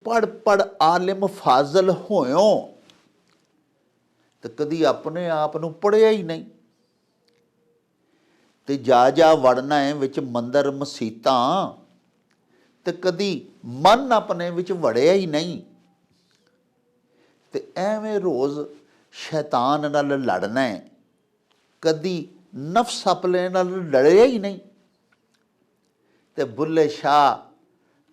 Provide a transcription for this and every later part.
पढ़ पढ़ आलिम फाजल होयो तो कदी अपने आप नूं पढ़िया ही नहीं, तो जा वड़ना है विच मंदिर मसीतां तो कदी मन अपने विच वड़िया ही नहीं, तो एवें रोज़ शैतान नाल लड़ना है, कदी नफ्स अपने नाल लड़िया ही नहीं। तो बुल्ले शाह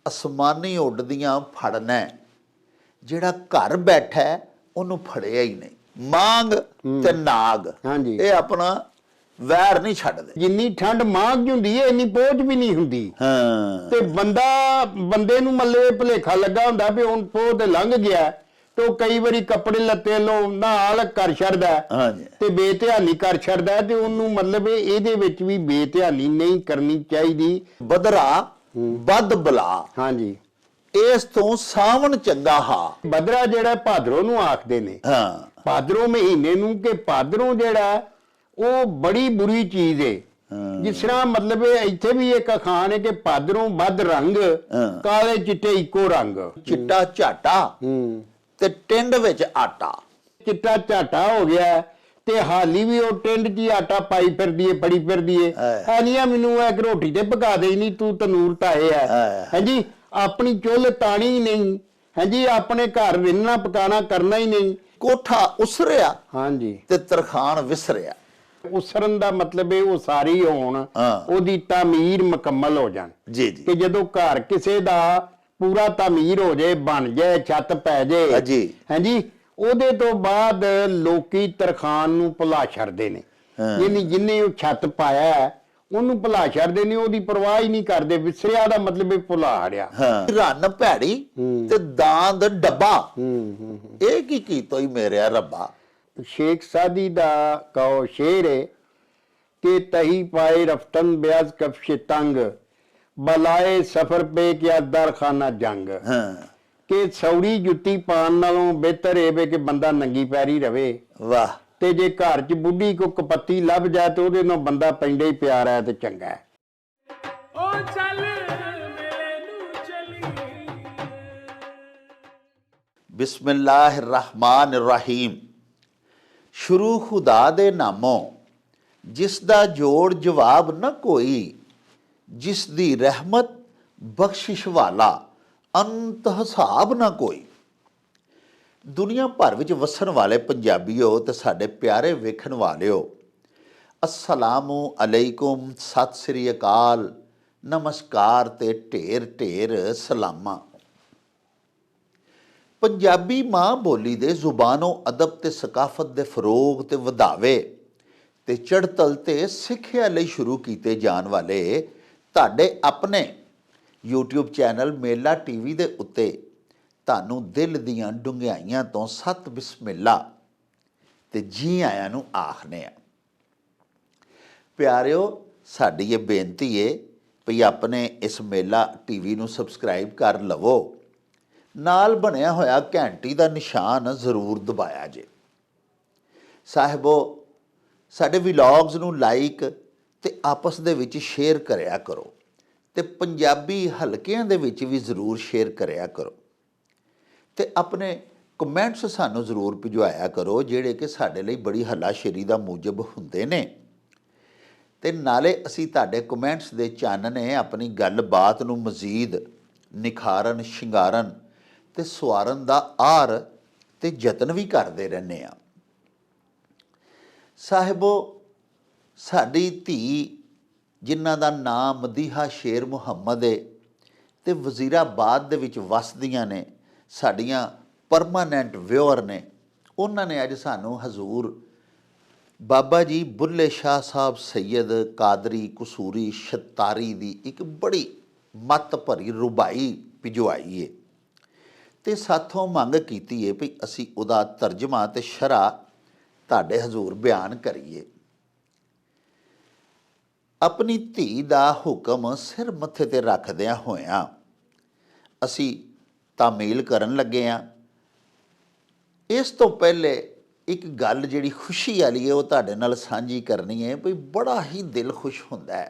आसमानी उड्डदियां फड़ना है, जिहड़ा घर बैठा है उन्होंने फड़िया ही नहीं। मांग ते नाग ये अपना वैर नहीं छड्डदे। जिन्नी ठंड मांग हुंदी है इन्नी पहुंच भी नहीं हुंदी। हाँ ते बंदे नूं मतलब भुलेखा लगा हुंदा भी हुण पोह ते लंघ गया, तो कई बारी कपड़े लत्ते लो नाल कर छड़दा ते बेध्यानी कर छड़दा, ते उन्नू मतलब इहदे विच भी बेध्यानी नहीं करनी चाहिदी। बदरा बद बला, हाँ जी, इस तो सावन चंगा हा। बदरा जिहड़ा भादरों नूं आखदे ने, हाँ भादरों महीने नूं कि भादरों जिहड़ा वो बड़ी बुरी चीज है। जिस तरह मतलब इत्थे भी एक अखान है कि भादरों बद रंग काले चिट्टे इको रंग, चिट्टा झाटा ते टिंड विच आटा। चिट्टा झाटा हो गया ते हाली भी वो टिंड च आटा पाई फिरदी है, फड़ी फिरदी है नहीं मैनू एक रोटी ते पका दे नहीं, तू तनूर ताए है जी, अपनी चुल तानी ही नहीं है जी, अपने घर रिन्ना पकाना करना ही नहीं। कोठा उसरिया हाँ जी ते तरखान विसरिया। उसरन दा मतलब है वो सारी होण ओदी तामीर मुकम्मल हो जान जी जी, कि जदों घर किसे दा पूरा तामीर हो जाए, बन जाए, छत पै जाए जी है जी, ਉਹਦੇ ਤੋਂ ਬਾਅਦ ਲੋਕੀ ਤਰਖਾਨ ਨੂੰ ਭੁਲਾ ਛੱਡਦੇ ਨੇ। ਜਿੰਨੇ ਉਹ ਛੱਤ ਪਾਇਆ ਉਹਨੂੰ ਭੁਲਾ ਛੱਡਦੇ ਨੇ, ਉਹਦੀ ਪਰਵਾਹ ਹੀ ਨਹੀਂ ਕਰਦੇ। ਵਿਸਰਿਆ ਦਾ ਮਤਲਬ ਇਹ ਭੁਲਾ ਹੜਿਆ। ਰੰਨ ਭੈੜੀ ਤੇ ਦਾੰਦ ਡੱਬਾ, ਇਹ ਕੀ ਕੀਤਾ ਹੀ ਮੇਰੇ ਰੱਬਾ। शेख सादी दा कहो शेर है कि तही पाए रफ्तन ब्याज कफ्श तंग बलाए सफर पे क्या दर खाना जंग। कि सौड़ी जुत्ती पान नालों बेहतर है कि बंदा नंगी पैरी रवे। वाह। ते जे घर च बुढ़ी को कपत्ती लभ जाए तो ਉਹਦੇ ਨਾਲ ਬੰਦਾ ਪੈਂਦਾ ਹੀ ਪਿਆਰ ਹੈ ਤੇ ਚੰਗਾ ਹੈ। ओ चल मेरे नू चली। बिस्मिल्लाहिर्रहमानिर्रहीम। शुरू खुदा दे नामों जिस दा जोड़ जवाब न कोई, जिस दी रहमत बख्शिश वाला अंत हिसाब न कोई। दुनिया भर विच वसन वाले पंजाबीओ ते साडे प्यारे वेखण वालिओ, अस्सलामु अलैकुम, सत श्री अकाल, नमस्कार ते ढेर ढेर सलामा। पंजाबी माँ बोली दे जुबानो अदब ते सकाफत दे फरोग ते वधावे ते चढ़तल ते सिੱਖਿਆ ਲਈ शुरू ਕੀਤੇ ਜਾਣ वाले ਤੁਹਾਡੇ अपने YouTube चैनल मेला TV ਦੇ ਉੱਤੇ ਤੁਹਾਨੂੰ ਦਿਲ ਦੀਆਂ ਡੂੰਘਾਈਆਂ ਤੋਂ ਸਤ ਬਿਸਮਿਲ੍ਲਾ ਤੇ ਜੀ ਆਇਆਂ ਨੂੰ ਆਖਨੇ ਆ। ਪਿਆਰਿਓ, ਸਾਡੀ ਇਹ ਬੇਨਤੀ ਏ ਵੀ ਆਪਣੇ ਇਸ ਮੇਲਾ TV ਨੂੰ ਸਬਸਕ੍ਰਾਈਬ ਕਰ ਲਵੋ, नाल बनया होया घंटी का निशान जरूर दबाया जे। साहिबो, साडे विलॉग्स नूं लाइक ते आपस दे विच शेयर करया करो ते पंजाबी हलकियां दे विच भी जरूर शेयर करया करो ते अपने कमेंट्स सानू जरूर भिजवाया करो, जिहड़े कि साडे लई बड़ी हलाशेरी दा मूजब हुंदे ने। ते नाले असीं तुहाडे कमेंट्स दे चानने अपनी गलबात नूं मजीद निखारन, शिंगारन ते सवारन दा आर ते यतन भी करते रहने आ। साहिबो, साडी धी जिन्हां दा नाम मदीहा शेर मुहम्मद है ते वजीराबाद दे विच वसदियां ने, साडियां परमानेंट व्यूअर ने, उन्हां ने अज सानू हजूर बाबा जी बुल्ले शाह साहब सैयद कादरी कसूरी शतारी दी एक बड़ी मत भरी रुबाई भिजवाई है ते साथों मंग कीती है भी असी उदा तर्जमा ते शरा तुहाडे हजूर बयान करिए। अपनी धी दा हुक्म सिर मत्थे ते रखदियां होइयां असी तामील करन लगे हाँ। इस तो पहले एक गल जिहड़ी खुशी वाली है वो तुहाडे नाल सांझी करनी है भी बड़ा ही दिल खुश हुंदा है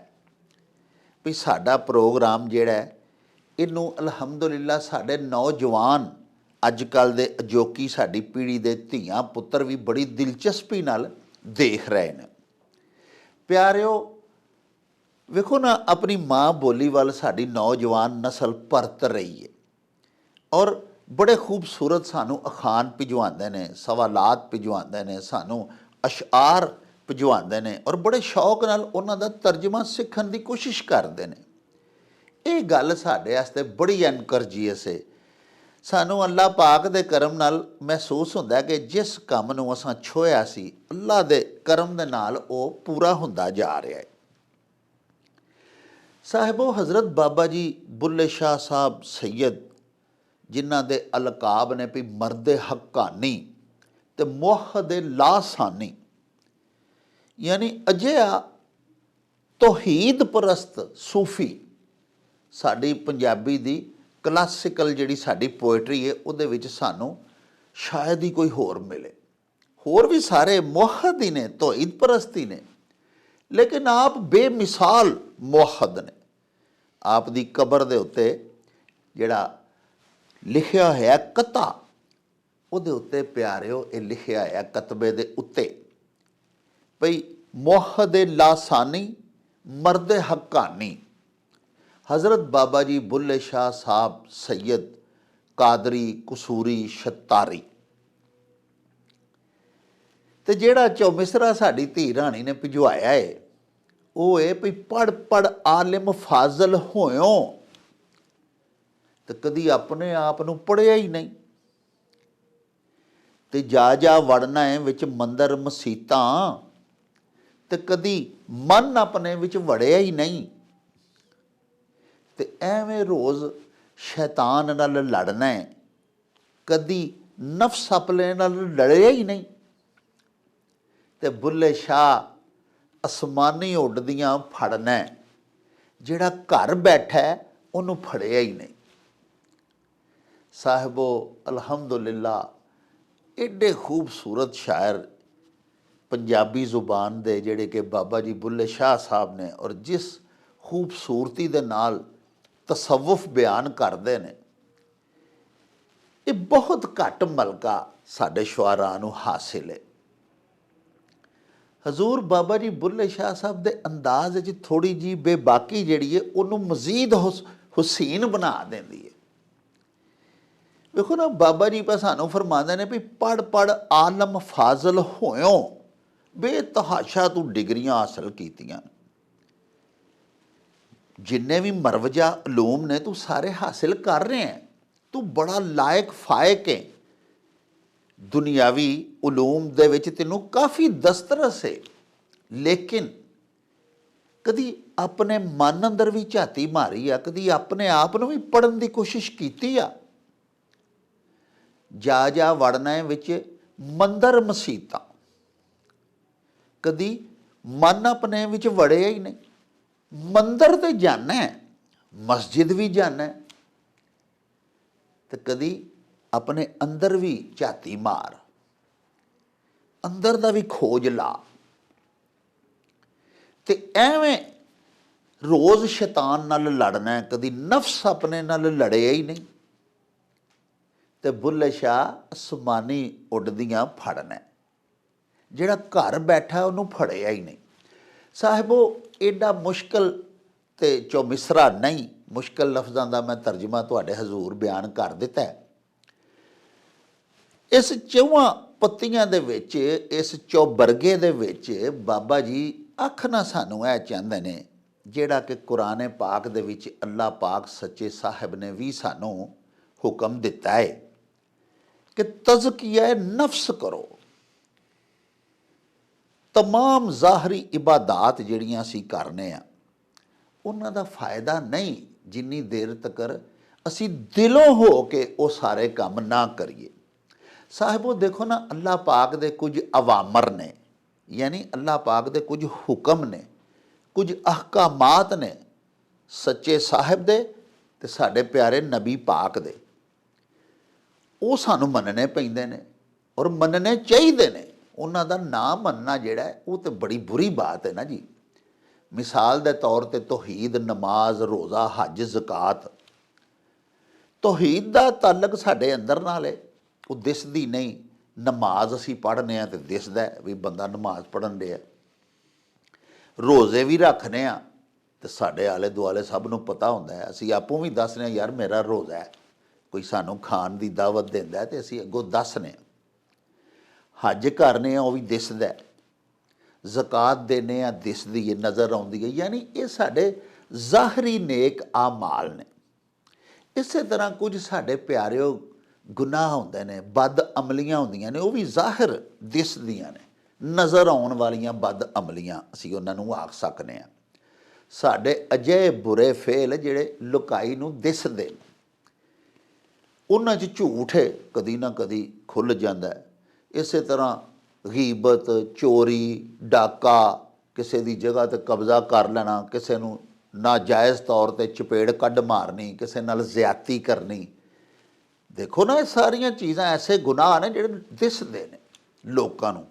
भी साडा प्रोग्राम जिहड़ा है ਇਹਨੂੰ ਅਲਹਮਦੁਲਿਲਾ ਸਾਡੇ ਨੌਜਵਾਨ ਅੱਜ ਕੱਲ੍ਹ ਦੇ ਅਜੋਕੀ ਸਾਡੀ ਪੀੜ੍ਹੀ ਦੇ ਧੀਆਂ ਪੁੱਤਰ ਵੀ ਬੜੀ ਦਿਲਚਸਪੀ ਨਾਲ ਦੇਖ ਰਹੇ ਨੇ। ਪਿਆਰਿਓ, ਵੇਖੋ ਨਾ, ਆਪਣੀ ਮਾਂ ਬੋਲੀ ਵੱਲ ਸਾਡੀ ਨੌਜਵਾਨ ਨਸਲ ਪਰਤ ਰਹੀ ਹੈ ਔਰ ਬੜੇ ਖੂਬਸੂਰਤ ਸਾਨੂੰ ਅਖਾਣ ਭਿਜਵਾਉਂਦੇ ਨੇ, ਸਵਾਲਾਤ ਭਿਜਵਾਉਂਦੇ ਨੇ, ਸਾਨੂੰ ਅਸ਼ਆਰ ਭਿਜਵਾਉਂਦੇ ਨੇ ਔਰ ਬੜੇ ਸ਼ੌਕ ਨਾਲ ਉਹਨਾਂ ਦਾ ਤਰਜਮਾ ਸਿੱਖਣ ਦੀ ਕੋਸ਼ਿਸ਼ ਕਰਦੇ ਨੇ। ਇਹ ਗੱਲ ਸਾਡੇ ਵਾਸਤੇ ਬੜੀ ਐਨਕਰੇਜੀਅਸ ਹੈ। ਸਾਨੂੰ ਅੱਲਾਹ ਪਾਕ ਦੇ ਕਰਮ ਨਾਲ ਮਹਿਸੂਸ ਹੁੰਦਾ ਕਿ ਜਿਸ ਕੰਮ ਨੂੰ ਅਸਾਂ ਛੋਹਿਆ ਸੀ, ਅੱਲਾਹ ਦੇ ਕਰਮ ਦੇ ਨਾਲ ਉਹ ਪੂਰਾ ਹੁੰਦਾ ਜਾ ਰਿਹਾ ਹੈ। ਸਾਹਿਬੋ, ਹਜ਼ਰਤ ਬਾਬਾ ਜੀ ਬੁੱਲੇ ਸ਼ਾਹ ਸਾਹਿਬ ਸੈਯਦ, ਜਿਨ੍ਹਾਂ ਦੇ ਅਲਕਾਬ ਨੇ ਵੀ ਮਰਦ ਹੱਕਾਨੀ ਤੇ ਮੁਹਦ ਲਾਸਾਨੀ, ਯਾਨੀ ਅਜਿਹਾ ਤੌਹੀਦ ਪ੍ਰਸਤ ਸੂਫੀ ਸਾਡੀ ਪੰਜਾਬੀ ਦੀ ਕਲਾਸੀਕਲ ਜਿਹੜੀ ਸਾਡੀ ਪੋਇਟਰੀ ਹੈ ਉਹਦੇ ਵਿੱਚ ਸਾਨੂੰ ਸ਼ਾਇਦ ਹੀ ਕੋਈ ਹੋਰ ਮਿਲੇ। ਹੋਰ ਵੀ ਸਾਰੇ ਮੁਹਦ ਹੀ ਨੇ, ਤੌਹੀਦ ਪ੍ਰਸਤੀ ਨੇ, ਲੇਕਿਨ ਆਪ ਬੇਮਿਸਾਲ ਮੁਹਦ ਨੇ। ਆਪ ਦੀ ਕਬਰ ਦੇ ਉੱਤੇ ਜਿਹੜਾ ਲਿਖਿਆ ਹੋਇਆ ਕਤਾ, ਉਹਦੇ ਉੱਤੇ ਪਿਆਰਿਓ ਇਹ ਲਿਖਿਆ ਹੋਇਆ ਕਤਬੇ ਦੇ ਉੱਤੇ ਭਈ ਮੁਹਦ ਲਾਸਾਨੀ ਮਰਦ ਹੱਕਾਨੀ ਹਜ਼ਰਤ ਬਾਬਾ ਜੀ ਬੁੱਲੇ ਸ਼ਾਹ ਸਾਹਿਬ ਸੈਯਦ ਕਾਦਰੀ ਕਸੂਰੀ ਸ਼ਤਾਰੀ। ਤੇ ਜਿਹੜਾ ਚੌਮਿਸਰਾ ਸਾਡੀ ਧੀ ਰਾਣੀ ਨੇ ਭਿਜਵਾਇਆ ਹੈ ਉਹ ਇਹ ਵੀ ਪੜ੍ਹ ਪੜ੍ਹ ਆਲਿਮ ਫਾਜ਼ਲ ਹੋਇਓ, ਤੇ ਕਦੀ ਆਪਣੇ ਆਪ ਨੂੰ ਪੜ੍ਹਿਆ ਹੀ ਨਹੀਂ, ਤੇ ਜਾ ਜਾ ਵੜਨਾ ਹੈ ਵਿੱਚ ਮੰਦਰ ਮਸੀਤਾਂ, ਤੇ ਕਦੀ ਮਨ ਆਪਣੇ ਵਿੱਚ ਵੜਿਆ ਹੀ ਨਹੀਂ, ਤੇ ਐਵੇਂ ਰੋਜ਼ ਸ਼ੈਤਾਨ ਨਾਲ ਲੜਨਾ ਹੈ, ਕਦੀ ਨਫਸ ਆਪਣੇ ਨਾਲ ਲੜਿਆ ਹੀ ਨਹੀਂ। ਤੇ ਬੁੱਲੇ ਸ਼ਾਹ ਅਸਮਾਨੀ ਉੱਡਦੀਆਂ ਫੜਨਾ, ਜਿਹੜਾ ਘਰ ਬੈਠਾ ਉਹਨੂੰ ਫੜਿਆ ਹੀ ਨਹੀਂ। ਸਾਹਿਬੋ, ਅਲਹਮਦੁਲਿਲਾ, ਐਡੇ ਖੂਬਸੂਰਤ ਸ਼ਾਇਰ ਪੰਜਾਬੀ ਜ਼ੁਬਾਨ ਦੇ ਜਿਹੜੇ ਕਿ ਬਾਬਾ ਜੀ ਬੁੱਲੇ ਸ਼ਾਹ ਸਾਹਿਬ ਨੇ, ਔਰ ਜਿਸ ਖੂਬਸੂਰਤੀ ਦੇ ਨਾਲ ਤਸਵੁਫ ਬਿਆਨ ਕਰਦੇ ਨੇ, ਇਹ ਬਹੁਤ ਘੱਟ ਮਲਕਾ ਸਾਡੇ ਸ਼ੁਆਰਾ ਨੂੰ ਹਾਸਿਲ ਹੈ। ਹਜ਼ੂਰ ਬਾਬਾ ਜੀ ਬੁੱਲੇ ਸ਼ਾਹ ਸਾਹਿਬ ਦੇ ਅੰਦਾਜ਼ ਵਿੱਚ ਥੋੜ੍ਹੀ ਜਿਹੀ ਬੇਬਾਕੀ ਜਿਹੜੀ ਹੈ ਉਹਨੂੰ ਮਜ਼ੀਦ ਹੁਸੀਨ ਬਣਾ ਦਿੰਦੀ ਹੈ। ਵੇਖੋ ਨਾ, ਬਾਬਾ ਜੀ ਪਾ ਸਾਨੂੰ ਫਰਮਾਉਂਦੇ ਨੇ ਵੀ ਪੜ੍ਹ ਪੜ੍ਹ ਆਲਮ ਫਾਜ਼ਲ ਹੋਇਓ, ਬੇਤਹਾਸ਼ਾ ਤੂੰ ਡਿਗਰੀਆਂ ਹਾਸਲ ਕੀਤੀਆਂ, ਜਿੰਨੇ ਵੀ ਮਰਵਜਾ ਉਲੂਮ ਨੇ ਤੂੰ ਸਾਰੇ ਹਾਸਿਲ ਕਰ ਰਹੇ ਹੈ, ਤੂੰ ਬੜਾ ਲਾਇਕ ਫਾਇਕ ਹੈ, ਦੁਨਿਆਵੀ ਉਲੂਮ ਦੇ ਵਿੱਚ ਤੈਨੂੰ ਕਾਫੀ ਦਸਤਰਸ ਹੈ, ਲੇਕਿਨ ਕਦੀ ਆਪਣੇ ਮਨ ਅੰਦਰ ਵੀ ਝਾਤੀ ਮਾਰੀ ਆ, ਕਦੀ ਆਪਣੇ ਆਪ ਨੂੰ ਵੀ ਪੜ੍ਹਨ ਦੀ ਕੋਸ਼ਿਸ਼ ਕੀਤੀ ਆ। ਜਾ ਜਾ ਵੜਨਾ ਵਿੱਚ ਮੰਦਰ ਮਸੀਤਾਂ, ਕਦੀ ਮਨ ਆਪਣੇ ਵਿੱਚ ਵੜਿਆ ਹੀ ਨਹੀਂ। ਮੰਦਰ ਤੇ ਜਾਣਾ, ਮਸਜਿਦ ਵੀ ਜਾਣਾ, ਤੇ ਕਦੀ ਆਪਣੇ ਅੰਦਰ ਵੀ ਝਾਤੀ ਮਾਰ, ਅੰਦਰ ਦਾ ਵੀ ਖੋਜ ਲਾ, ਤੇ ਐਵੇਂ ਰੋਜ਼ ਸ਼ੈਤਾਨ ਨਾਲ ਲੜਨਾ, ਕਦੀ ਨਫਸ ਆਪਣੇ ਨਾਲ ਲੜਿਆ ਹੀ ਨਹੀਂ। ਤੇ ਬੁੱਲੇ ਸ਼ਾਹ ਅਸਮਾਨੀ ਉੱਡਦੀਆਂ ਫੜਨਾ, ਜਿਹੜਾ ਘਰ ਬੈਠਾ ਉਹਨੂੰ ਫੜਿਆ ਹੀ ਨਹੀਂ। ਸਾਹਿਬੋ, ਐਡਾ ਮੁਸ਼ਕਿਲ ਤੇ ਚੌਮਿਸਰਾ ਨਹੀਂ, ਮੁਸ਼ਕਿਲ ਲਫ਼ਜ਼ਾਂ ਦਾ ਮੈਂ ਤਰਜਮਾ ਤੁਹਾਡੇ ਹਜ਼ੂਰ ਬਿਆਨ ਕਰ ਦਿੱਤਾ ਹੈ। ਇਸ ਚੌਹਾਂ ਪੱਤੀਆਂ ਦੇ ਵਿੱਚ, ਇਸ ਚੌਬਰਗੇ ਦੇ ਵਿੱਚ ਬਾਬਾ ਜੀ ਆਖਣਾ ਸਾਨੂੰ ਇਹ ਚਾਹੁੰਦੇ ਨੇ, ਜਿਹੜਾ ਕਿ ਕੁਰਾਨ ਪਾਕ ਦੇ ਵਿੱਚ ਅੱਲਾਹ ਪਾਕ ਸੱਚੇ ਸਾਹਿਬ ਨੇ ਵੀ ਸਾਨੂੰ ਹੁਕਮ ਦਿੱਤਾ ਹੈ ਕਿ ਤਜ਼ਕੀਆ ਨਫਸ ਕਰੋ। ਤਮਾਮ ਜ਼ਾਹਰੀ ਇਬਾਦਾਤ ਜਿਹੜੀਆਂ ਅਸੀਂ ਕਰਨੇ ਆ, ਉਹਨਾਂ ਦਾ ਫਾਇਦਾ ਨਹੀਂ ਜਿੰਨੀ ਦੇਰ ਤੱਕ ਅਸੀਂ ਦਿਲੋਂ ਹੋ ਕੇ ਉਹ ਸਾਰੇ ਕੰਮ ਨਾ ਕਰੀਏ। ਸਾਹਿਬੋ, ਦੇਖੋ ਨਾ, ਅੱਲਾਹ ਪਾਕ ਦੇ ਕੁਝ ਅਵਾਮਰ ਨੇ, ਯਾਨੀ ਅੱਲਾਹ ਪਾਕ ਦੇ ਕੁਝ ਹੁਕਮ ਨੇ, ਕੁਝ ਅਹਕਾਮਾਤ ਨੇ ਸੱਚੇ ਸਾਹਿਬ ਦੇ ਤੇ ਸਾਡੇ ਪਿਆਰੇ ਨਬੀ ਪਾਕ ਦੇ, ਉਹ ਸਾਨੂੰ ਮੰਨਣੇ ਪੈਂਦੇ ਨੇ ਔਰ ਮੰਨਣੇ ਚਾਹੀਦੇ ਨੇ। ਉਹਨਾਂ ਦਾ ਨਾ ਮੰਨਣਾ ਜਿਹੜਾ ਹੈ ਉਹ ਤਾਂ ਬੜੀ ਬੁਰੀ ਬਾਤ ਹੈ ਨਾ ਜੀ। ਮਿਸਾਲ ਦੇ ਤੌਰ ਤੇ ਤੌਹੀਦ, ਨਮਾਜ਼, ਰੋਜ਼ਾ, ਹੱਜ, ਜ਼ਕਾਤ, ਤੌਹੀਦ ਦਾ ਤਾਲੁਕ ਸਾਡੇ ਅੰਦਰ ਨਾਲ ਹੈ, ਉਹ ਦਿਸਦੀ ਨਹੀਂ। ਨਮਾਜ਼ ਅਸੀਂ ਪੜ੍ਹਨੇ ਆ ਤੇ ਦਿਸਦਾ ਹੈ ਵੀ ਬੰਦਾ ਨਮਾਜ਼ ਪੜ੍ਹਨ ਡਿਆ। ਰੋਜ਼ੇ ਵੀ ਰੱਖਦੇ ਆ ਤੇ ਸਾਡੇ ਆਲੇ ਦੁਆਲੇ ਸਭ ਨੂੰ ਪਤਾ ਹੁੰਦਾ ਹੈ, ਅਸੀਂ ਆਪੋਂ ਵੀ ਦੱਸਦੇ ਹਾਂ ਯਾਰ ਮੇਰਾ ਰੋਜ਼ਾ ਹੈ, ਕੋਈ ਸਾਨੂੰ ਖਾਣ ਦੀ ਦਾਵਤ ਦਿੰਦਾ ਤੇ ਅਸੀਂ ਅੱਗੋਂ ਦੱਸਦੇ ਹਾਂ। ਹੱਜ ਕਰਨੇ ਆ ਉਹ ਵੀ ਦਿਸਦਾ ਹੈ, ਜ਼ਕਾਤ ਦੇਣੇ ਆ ਦਿਸਦੀ ਹੈ, ਨਜ਼ਰ ਆਉਂਦੀ ਹੈ। ਯਾਨੀ ਇਹ ਸਾਡੇ ਜ਼ਾਹਰੀ ਨੇਕ ਆਮਾਲ ਨੇ। ਇਸੇ ਤਰ੍ਹਾਂ ਕੁਝ ਸਾਡੇ ਪਿਆਰਿਓ ਗੁਨਾਹ ਹੁੰਦੇ ਨੇ, ਬਦ ਅਮਲੀਆਂ ਹੁੰਦੀਆਂ ਨੇ, ਉਹ ਵੀ ਜ਼ਾਹਿਰ ਦਿਸਦੀਆਂ ਨੇ, ਨਜ਼ਰ ਆਉਣ ਵਾਲੀਆਂ ਬਦ ਅਮਲੀਆਂ ਅਸੀਂ ਉਹਨਾਂ ਨੂੰ ਆਖ ਸਕਦੇ ਹਾਂ। ਸਾਡੇ ਅਜਿਹੇ ਬੁਰੇ ਫੇਲ ਜਿਹੜੇ ਲੁਕਾਈ ਨੂੰ ਦਿਸਦੇ ਨੇ, ਉਹਨਾਂ 'ਚ ਝੂਠ ਕਦੀ ਨਾ ਕਦੀ ਖੁੱਲ੍ਹ ਜਾਂਦਾ ਹੈ। ਇਸੇ ਤਰ੍ਹਾਂ ਗੀਬਤ, ਚੋਰੀ, ਡਾਕਾ, ਕਿਸੇ ਦੀ ਜਗ੍ਹਾ 'ਤੇ ਕਬਜ਼ਾ ਕਰ ਲੈਣਾ, ਕਿਸੇ ਨੂੰ ਨਾਜਾਇਜ਼ ਤੌਰ 'ਤੇ ਚਪੇੜ ਕੱਢ ਮਾਰਨੀ, ਕਿਸੇ ਨਾਲ ਜ਼ਿਆਦਤੀ ਕਰਨੀ। ਦੇਖੋ ਨਾ, ਇਹ ਸਾਰੀਆਂ ਚੀਜ਼ਾਂ ਐਸੇ ਗੁਨਾਹ ਨੇ ਜਿਹੜੇ ਦਿਸਦੇ ਨੇ ਲੋਕਾਂ ਨੂੰ।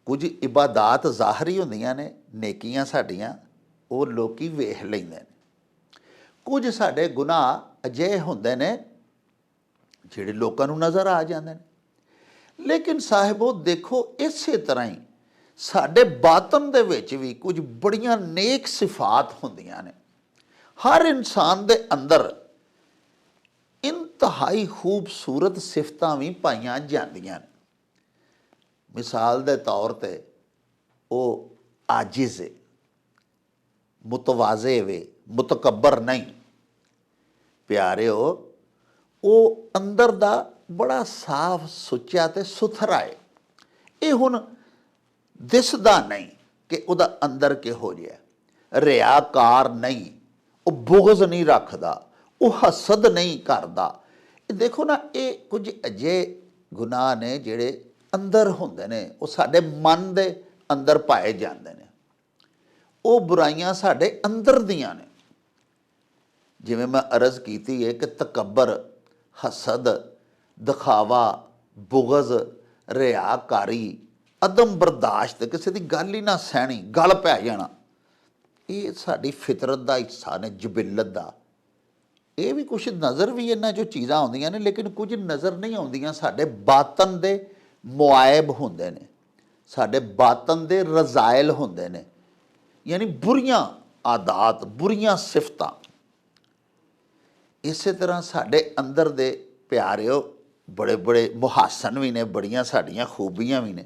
ਕੁਝ ਇਬਾਦਾਤ ਜ਼ਾਹਰੀ ਹੁੰਦੀਆਂ ਨੇ, ਨੇਕੀਆਂ ਸਾਡੀਆਂ, ਉਹ ਲੋਕੀ ਵੇਖ ਲੈਂਦੇ ਨੇ। ਕੁਝ ਸਾਡੇ ਗੁਨਾਹ ਅਜਿਹੇ ਹੁੰਦੇ ਨੇ ਜਿਹੜੇ ਲੋਕਾਂ ਨੂੰ ਨਜ਼ਰ ਆ ਜਾਂਦੇ ਨੇ। ਲੇਕਿਨ ਸਾਹਿਬੋ ਦੇਖੋ, ਇਸੇ ਤਰ੍ਹਾਂ ਹੀ ਸਾਡੇ ਬਾਤਨ ਦੇ ਵਿੱਚ ਵੀ ਕੁਝ ਬੜੀਆਂ ਨੇਕ ਸਿਫਾਤ ਹੁੰਦੀਆਂ ਨੇ। ਹਰ ਇਨਸਾਨ ਦੇ ਅੰਦਰ ਇੰਤਹਾਈ ਖੂਬਸੂਰਤ ਸਿਫਤਾਂ ਵੀ ਪਾਈਆਂ ਜਾਂਦੀਆਂ ਨੇ। ਮਿਸਾਲ ਦੇ ਤੌਰ 'ਤੇ ਉਹ ਆਜਿਜ਼ ਹੈ, ਮੁਤਵਾਜ਼ੇ ਵੇ, ਮੁਤਕੱਬਰ ਨਹੀਂ। ਪਿਆਰਿਓ, ਉਹ ਅੰਦਰ ਦਾ ਬੜਾ ਸਾਫ ਸੁੱਚਾ ਤੇ ਸੁਥਰਾ ਹੈ। ਇਹ ਹੁਣ ਦਿਸਦਾ ਨਹੀਂ ਕਿ ਉਹਦਾ ਅੰਦਰ ਕਿਹੋ ਜਿਹਾ। ਰਿਆਕਾਰ ਨਹੀਂ, ਉਹ ਬੁਗਜ਼ ਨਹੀਂ ਰੱਖਦਾ, ਉਹ ਹਸਦ ਨਹੀਂ ਕਰਦਾ। ਇਹ ਦੇਖੋ ਨਾ, ਇਹ ਕੁਝ ਅਜਿਹੇ ਗੁਨਾਹ ਨੇ ਜਿਹੜੇ ਅੰਦਰ ਹੁੰਦੇ ਨੇ, ਉਹ ਸਾਡੇ ਮਨ ਦੇ ਅੰਦਰ ਪਾਏ ਜਾਂਦੇ ਨੇ। ਉਹ ਬੁਰਾਈਆਂ ਸਾਡੇ ਅੰਦਰ ਦੀਆਂ ਨੇ। ਜਿਵੇਂ ਮੈਂ ਅਰਜ਼ ਕੀਤੀ ਹੈ ਕਿ ਤਕੱਬਰ, ਹਸਦ, ਦਿਖਾਵਾ, ਬੁਗਜ਼, ਰਿਆਕਾਰੀ, ਅਦਮ ਬਰਦਾਸ਼ਤ, ਕਿਸੇ ਦੀ ਗੱਲ ਹੀ ਨਾ ਸਹਿਣੀ, ਗੱਲ ਪੈ ਜਾਣਾ, ਇਹ ਸਾਡੀ ਫਿਤਰਤ ਦਾ ਹਿੱਸਾ ਨੇ, ਜਬਿਲਤ ਦਾ। ਇਹ ਵੀ ਕੁਛ ਨਜ਼ਰ ਵੀ ਇਹਨਾਂ 'ਚੋਂ ਚੀਜ਼ਾਂ ਆਉਂਦੀਆਂ ਨੇ, ਲੇਕਿਨ ਕੁਝ ਨਜ਼ਰ ਨਹੀਂ ਆਉਂਦੀਆਂ। ਸਾਡੇ ਬਾਤਨ ਦੇ ਮੁਆਇਬ ਹੁੰਦੇ ਨੇ, ਸਾਡੇ ਬਾਤਨ ਦੇ ਰਜ਼ਾਇਲ ਹੁੰਦੇ ਨੇ, ਯਾਨੀ ਬੁਰੀਆਂ ਆਦਾਤ, ਬੁਰੀਆਂ ਸਿਫਤਾਂ। ਇਸੇ ਤਰ੍ਹਾਂ ਸਾਡੇ ਅੰਦਰ ਦੇ ਪਿਆਰਿਓ ਬੜੇ ਬੜੇ ਮੁਹਾਸਨ ਵੀ ਨੇ, ਬੜੀਆਂ ਸਾਡੀਆਂ ਖੂਬੀਆਂ ਵੀ ਨੇ।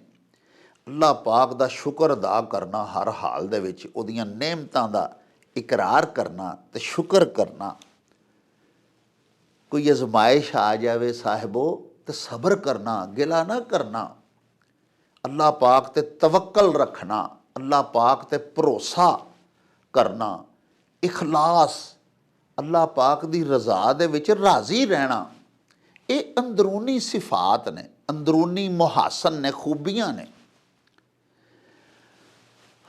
ਅੱਲਾਹ ਪਾਕ ਦਾ ਸ਼ੁਕਰ ਅਦਾ ਕਰਨਾ ਹਰ ਹਾਲ ਦੇ ਵਿੱਚ, ਉਹਦੀਆਂ ਨਿਹਮਤਾਂ ਦਾ ਇਕਰਾਰ ਕਰਨਾ ਤੇ ਸ਼ੁਕਰ ਕਰਨਾ। ਕੋਈ ਅਜ਼ਮਾਇਸ਼ ਆ ਜਾਵੇ ਸਾਹਿਬੋ ਤੇ ਸਬਰ ਕਰਨਾ, ਗਿਲਾ ਨਾ ਕਰਨਾ, ਅੱਲਾਹ ਪਾਕ ਤੇ ਤਵੱਕਲ ਰੱਖਣਾ, ਅੱਲਾਹ ਪਾਕ ਤੇ ਭਰੋਸਾ ਕਰਨਾ, ਇਖਲਾਸ, ਅੱਲਾਹ ਪਾਕ ਦੀ ਰਜ਼ਾ ਦੇ ਵਿੱਚ ਰਾਜ਼ੀ ਰਹਿਣਾ। ਇਹ ਅੰਦਰੂਨੀ ਸਿਫਾਤ ਨੇ, ਅੰਦਰੂਨੀ ਮੁਹਾਸਨ ਨੇ, ਖੂਬੀਆਂ ਨੇ।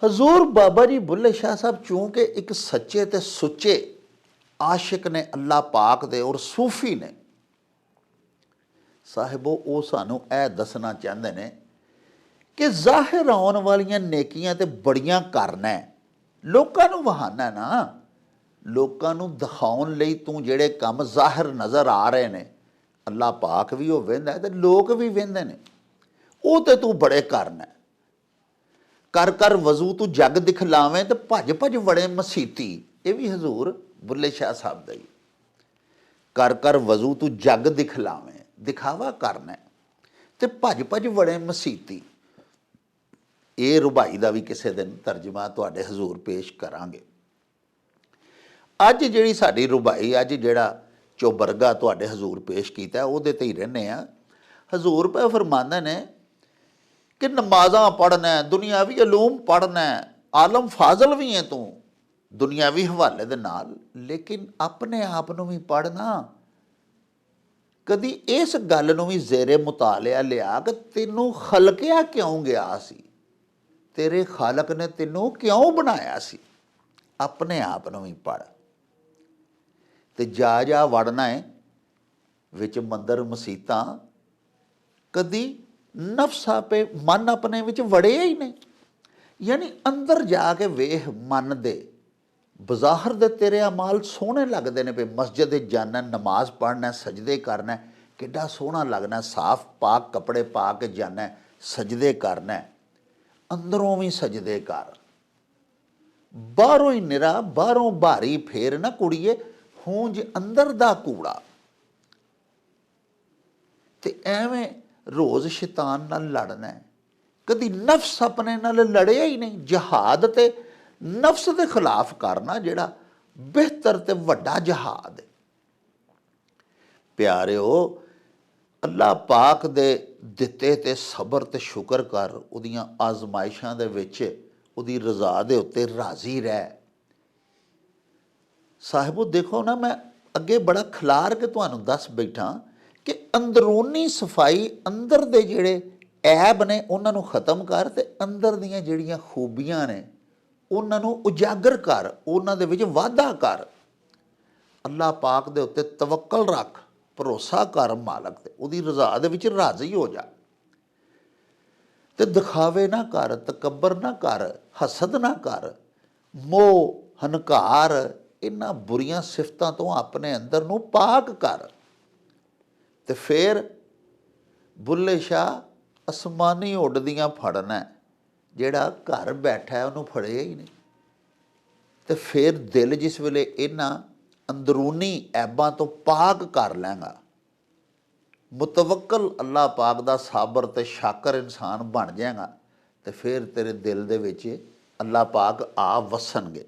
ਹਜ਼ੂਰ ਬਾਬਾ ਜੀ ਬੁੱਲੇ ਸ਼ਾਹ ਸਾਹਿਬ ਚੂੰਕਿ ਇੱਕ ਸੱਚੇ ਤੇ ਸੁੱਚੇ ਆਸ਼ਿਕ ਨੇ ਅੱਲਾਹ ਪਾਕ ਦੇ ਔਰ ਸੂਫੀ ਨੇ ਸਾਹਿਬੋ, ਉਹ ਸਾਨੂੰ ਇਹ ਦੱਸਣਾ ਚਾਹੁੰਦੇ ਨੇ ਕਿ ਜ਼ਾਹਿਰ ਆਉਣ ਵਾਲੀਆਂ ਨੇਕੀਆਂ ਤੇ ਬੜੀਆਂ ਕਰਨਾ, ਲੋਕਾਂ ਨੂੰ ਵਹਾਨਾ ਨਾ, ਲੋਕਾਂ ਨੂੰ ਦਿਖਾਉਣ ਲਈ ਤੂੰ ਜਿਹੜੇ ਕੰਮ ਜ਼ਾਹਿਰ ਨਜ਼ਰ ਆ ਰਹੇ ਨੇ, ਅੱਲਾਹ ਪਾਕ ਵੀ ਉਹ ਵਹਿੰਦਾ ਤੇ ਲੋਕ ਵੀ ਵਹਿੰਦੇ ਨੇ, ਉਹ ਤੇ ਤੂੰ ਬੜੇ ਕਰਨਾ। ਕਰ ਕਰ ਵਜ਼ੂ ਤੂੰ ਜੱਗ ਦਿਖਲਾਵੇਂ ਤੇ ਭੱਜ ਭੱਜ ਵੜੇ ਮਸੀਤੀ। ਇਹ ਵੀ ਹਜ਼ੂਰ ਬੁੱਲੇ ਸ਼ਾਹ ਸਾਹਿਬ ਦਾ ਹੀ। ਕਰ ਕਰ ਵਜ਼ੂ ਤੂੰ ਜੱਗ ਦਿਖਲਾਵੇਂ, ਦਿਖਾਵਾ ਕਰਨਾ ਤੇ ਭੱਜ ਭੱਜ ਵੜੇ ਮਸੀਤੀ। ਇਹ ਰੁਬਾਈ ਦਾ ਵੀ ਕਿਸੇ ਦਿਨ ਤਰਜਮਾ ਤੁਹਾਡੇ ਹਜ਼ੂਰ ਪੇਸ਼ ਕਰਾਂਗੇ। ਅੱਜ ਜਿਹੜੀ ਸਾਡੀ ਰੁਬਾਈ, ਅੱਜ ਜਿਹੜਾ ਚੋਬਰਗਾ ਤੁਹਾਡੇ ਹਜ਼ੂਰ ਪੇਸ਼ ਕੀਤਾ, ਉਹਦੇ ਤੇ ਹੀ ਰਹਿੰਦੇ ਆ। ਹਜ਼ੂਰ ਪੇ ਫਰਮਾਉਂਦੇ ਨੇ ਕਿ ਨਮਾਜ਼ਾਂ ਪੜ੍ਹਨਾ, ਦੁਨੀਆਵੀ ਅਲੂਮ ਪੜ੍ਹਨਾ, ਆਲਮ ਫਾਜ਼ਲ ਵੀ ਹੈ ਤੂੰ ਦੁਨੀਆਵੀ ਹਵਾਲੇ ਦੇ ਨਾਲ, ਲੇਕਿਨ ਆਪਣੇ ਆਪ ਨੂੰ ਵੀ ਪੜ੍ਹਨਾ। ਕਦੀ ਇਸ ਗੱਲ ਨੂੰ ਵੀ ਜ਼ੇਰੇ ਮੁਤਾਲਿਆ ਲਿਆ ਕਿ ਤੈਨੂੰ ਖਲਕਿਆ ਕਿਉਂ ਗਿਆ ਸੀ, ਤੇਰੇ ਖਾਲਕ ਨੇ ਤੈਨੂੰ ਕਿਉਂ ਬਣਾਇਆ ਸੀ। ਆਪਣੇ ਆਪ ਨੂੰ ਵੀ ਪੜ੍ਹ ਤੇ ਜਾ ਜਾ ਵੜਨਾ ਹੈ ਵਿੱਚ ਮੰਦਰ ਮਸੀਤਾਂ। ਕਦੀ ਨਫਸ ਆਪੇ ਮਨ ਆਪਣੇ ਵਿੱਚ ਵੜਿਆ ਹੀ ਨਹੀਂ। ਯਾਨੀ ਅੰਦਰ ਜਾ ਕੇ ਵੇਖ ਮਨ ਦੇ ਬਜ਼ਾਹਰ ਦੇ ਤੇਰੇ ਅਮਾਲ ਸੋਹਣੇ ਲੱਗਦੇ ਨੇ, ਵੀ ਮਸਜਿਦ ਵਿੱਚ ਜਾਣਾ, ਨਮਾਜ਼ ਪੜ੍ਹਨਾ, ਸਜਦੇ ਕਰਨਾ, ਕਿੱਡਾ ਸੋਹਣਾ ਲੱਗਣਾ, ਸਾਫ਼ ਪਾਕ ਕੱਪੜੇ ਪਾ ਕੇ ਜਾਣਾ, ਸਜਦੇ ਕਰਨਾ, ਅੰਦਰੋਂ ਵੀ ਸਜਦੇ ਕਰ। ਬਾਹਰੋਂ ਹੀ ਨਿਰਾ, ਬਾਹਰੋਂ ਭਾਰੀ ਫੇਰ ਨਾ ਕੁੜੀਏ, ਹੂੰਜ ਅੰਦਰ ਦਾ ਕੂੜਾ। ਤੇ ਐਵੇਂ ਰੋਜ਼ ਸ਼ੈਤਾਨ ਨਾਲ ਲੜਨਾ ਹੈ। ਕਦੀ ਨਫਸ ਆਪਣੇ ਨਾਲ ਲੜਿਆ ਹੀ ਨਹੀਂ। ਜਹਾਦ ਤੇ ਨਫਸ ਦੇ ਖਿਲਾਫ ਕਰਨਾ ਜਿਹੜਾ ਬਿਹਤਰ ਤੇ ਵੱਡਾ ਜਹਾਦ ਹੈ। ਪਿਆਰਿਓ, ਅੱਲਾਹ ਪਾਕ ਦੇ ਦਿੱਤੇ ਤੇ ਸਬਰ ਤੇ ਸ਼ੁਕਰ ਕਰ, ਉਹਦੀਆਂ ਆਜ਼ਮਾਇਸ਼ਾਂ ਦੇ ਵਿੱਚ ਉਹਦੀ ਰਜ਼ਾ ਦੇ ਉੱਤੇ ਰਾਜ਼ੀ ਰਹਿ। ਸਾਹਿਬੋ ਦੇਖੋ ਨਾ, ਮੈਂ ਅੱਗੇ ਬੜਾ ਖਿਲਾਰ ਕੇ ਤੁਹਾਨੂੰ ਦੱਸ ਬੈਠਾ ਕਿ ਅੰਦਰੂਨੀ ਸਫਾਈ, ਅੰਦਰ ਦੇ ਜਿਹੜੇ ਐਬ ਨੇ ਉਹਨਾਂ ਨੂੰ ਖ਼ਤਮ ਕਰ, ਤੇ ਅੰਦਰ ਦੀਆਂ ਜਿਹੜੀਆਂ ਖੂਬੀਆਂ ਨੇ ਉਹਨਾਂ ਨੂੰ ਉਜਾਗਰ ਕਰ, ਉਹਨਾਂ ਦੇ ਵਿੱਚ ਵਾਧਾ ਕਰ। ਅੱਲਾਹ ਪਾਕ ਦੇ ਉੱਤੇ ਤਵੱਕਲ ਰੱਖ, ਭਰੋਸਾ ਕਰ ਮਾਲਕ ਤੇ, ਉਹਦੀ ਰਜ਼ਾ ਦੇ ਵਿੱਚ ਰਾਜ਼ੀ ਹੋ ਜਾ। ਤੇ ਦਿਖਾਵੇ ਨਾ ਕਰ, ਤਕੱਬਰ ਨਾ ਕਰ, ਹਸਦ ਨਾ ਕਰ, ਮੋਹ, ਹੰਕਾਰ, ਇਹਨਾਂ ਬੁਰੀਆਂ ਸਿਫਤਾਂ ਤੋਂ ਆਪਣੇ ਅੰਦਰ ਨੂੰ ਪਾਕ ਕਰ। ਤੇ ਫਿਰ ਬੁੱਲੇ ਸ਼ਾਹ ਅਸਮਾਨੀ ਉੱਡਦੀਆਂ ਫੜਨਾ, ਜਿਹੜਾ ਘਰ ਬੈਠਾ ਉਹਨੂੰ ਫੜਿਆ ਹੀ ਨਹੀਂ। ਤੇ ਫਿਰ ਦਿਲ ਜਿਸ ਵੇਲੇ ਇਹਨਾਂ ਅੰਦਰੂਨੀ ਐਬਾਂ ਤੋਂ ਪਾਕ ਕਰ ਲੈਂਗਾ, ਮੁਤਵੱਕਲ ਅੱਲਾਹ ਪਾਕ ਦਾ ਸਾਬਰ ਤੇ ਸ਼ਾਕਰ ਇਨਸਾਨ ਬਣ ਜਾਏਗਾ, ਤੇ ਫਿਰ ਤੇਰੇ ਦਿਲ ਦੇ ਵਿੱਚ ਅੱਲਾਹ ਪਾਕ ਆ ਵਸਣਗੇ।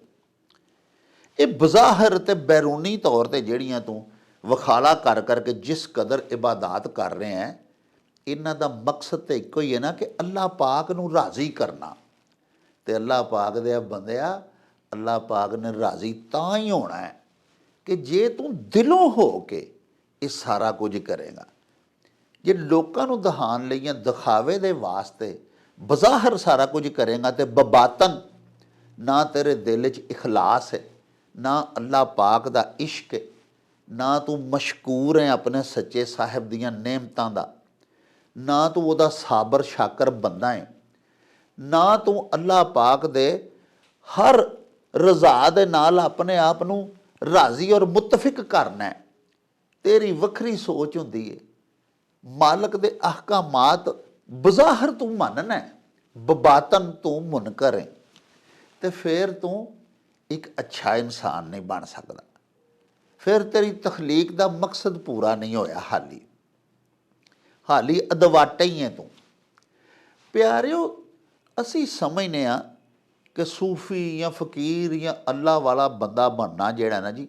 ਇਹ ਬਜ਼ਾਹਰ ਤੇ ਬੈਰੂਨੀ ਤੌਰ ਤੇ ਜਿਹੜੀਆਂ ਤੂੰ ਵਿਖਾਲਾ ਕਰ ਕਰਕੇ ਜਿਸ ਕਦਰ ਇਬਾਦਤ ਕਰ ਰਹੇ ਹੈ, ਇਹਨਾਂ ਦਾ ਮਕਸਦ ਤਾਂ ਇੱਕੋ ਹੀ ਹੈ ਨਾ, ਕਿ ਅੱਲਾਹ ਪਾਕ ਨੂੰ ਰਾਜ਼ੀ ਕਰਨਾ। ਤੇ ਅੱਲਾਹ ਪਾਕ ਦੇ ਬੰਦਿਆ, ਅੱਲਾਹ ਪਾਕ ਨੇ ਰਾਜ਼ੀ ਤਾਂ ਹੀ ਹੋਣਾ ਹੈ ਕਿ ਜੇ ਤੂੰ ਦਿਲੋਂ ਹੋ ਕੇ ਇਹ ਸਾਰਾ ਕੁਝ ਕਰੇਗਾ। ਜੇ ਲੋਕਾਂ ਨੂੰ ਦਿਖਾਉਣ ਲਈ ਜਾਂ ਦਿਖਾਵੇ ਦੇ ਵਾਸਤੇ ਬਜ਼ਾਹਰ ਸਾਰਾ ਕੁਝ ਕਰੇਗਾ, ਤੇ ਬਬਾਤਨ ਨਾ ਤੇਰੇ ਦਿਲ 'ਚ ਇਖਲਾਸ ਹੈ, ਨਾ ਅੱਲਾਹ ਪਾਕ ਦਾ ਇਸ਼ਕ ਹੈ, ਨਾ ਤੂੰ ਮਸ਼ਕੂਰ ਹੈ ਆਪਣੇ ਸੱਚੇ ਸਾਹਿਬ ਦੀਆਂ ਨੇਮਤਾਂ ਦਾ, ਨਾ ਤੂੰ ਉਹਦਾ ਸਾਬਰ ਸ਼ਾਕਰ ਬੰਦਾ ਹੈ, ਨਾ ਤੂੰ ਅੱਲਾਹ ਪਾਕ ਦੇ ਹਰ ਰਜ਼ਾ ਦੇ ਨਾਲ ਆਪਣੇ ਆਪ ਨੂੰ ਰਾਜ਼ੀ ਔਰ ਮੁਤਫਿਕ ਕਰਨਾ ਹੈ। ਤੇਰੀ ਵੱਖਰੀ ਸੋਚ ਹੁੰਦੀ ਹੈ। ਮਾਲਕ ਦੇ ਅਹਕਾਮਾਤ ਬਜ਼ਾਹਰ ਤੂੰ ਮੰਨਣਾ ਹੈ, ਬਬਾਤਨ ਤੂੰ ਮੁਨਕਰ ਹੈ, ਤੇ ਫਿਰ ਤੂੰ ਇੱਕ ਅੱਛਾ ਇਨਸਾਨ ਨਹੀਂ ਬਣ ਸਕਦਾ। ਫਿਰ ਤੇਰੀ ਤਖਲੀਕ ਦਾ ਮਕਸਦ ਪੂਰਾ ਨਹੀਂ ਹੋਇਆ। ਹਾਲੀ ਅਦਵਾਟਾ ਹੀ ਹੈ ਤੂੰ। ਪਿਆਰਿਓ, ਅਸੀਂ ਸਮਝਦੇ ਹਾਂ ਕਿ ਸੂਫੀ ਜਾਂ ਫਕੀਰ ਜਾਂ ਅੱਲਾਹ ਵਾਲਾ ਬੰਦਾ ਬਣਨਾ ਜਿਹੜਾ ਨਾ ਜੀ,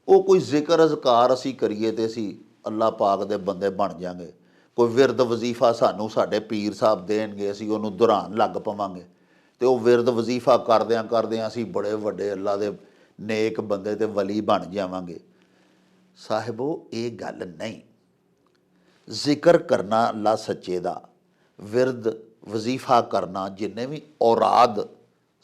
ਉਹ ਕੋਈ ਜ਼ਿਕਰ ਅਜ਼ਕਾਰ ਅਸੀਂ ਕਰੀਏ ਤੇ ਅਸੀਂ ਅੱਲਾਹ ਪਾਕ ਦੇ ਬੰਦੇ ਬਣ ਜਾਵਾਂਗੇ। ਕੋਈ ਵਿਰਦ ਵਜ਼ੀਫਾ ਸਾਨੂੰ ਸਾਡੇ ਪੀਰ ਸਾਹਿਬ ਦੇਣਗੇ, ਅਸੀਂ ਉਹਨੂੰ ਦੁਹਰਾਉਣ ਲੱਗ ਪਵਾਂਗੇ, ਤੇ ਉਹ ਵਿਰਦ ਵਜ਼ੀਫਾ ਕਰਦਿਆਂ ਕਰਦਿਆਂ ਅਸੀਂ ਬੜੇ ਵੱਡੇ ਅੱਲਾਹ ਦੇ ਨੇਕ ਬੰਦੇ ਤੇ ਵਲੀ ਬਣ ਜਾਵਾਂਗੇ। ਸਾਹਿਬੋ, ਇਹ ਗੱਲ ਨਹੀਂ। ਜ਼ਿਕਰ ਕਰਨਾ ਅੱਲਾਹ ਸੱਚੇ ਦਾ, ਵਿਰਦ ਵਜ਼ੀਫਾ ਕਰਨਾ, ਜਿੰਨੇ ਵੀ ਔਰਾਦ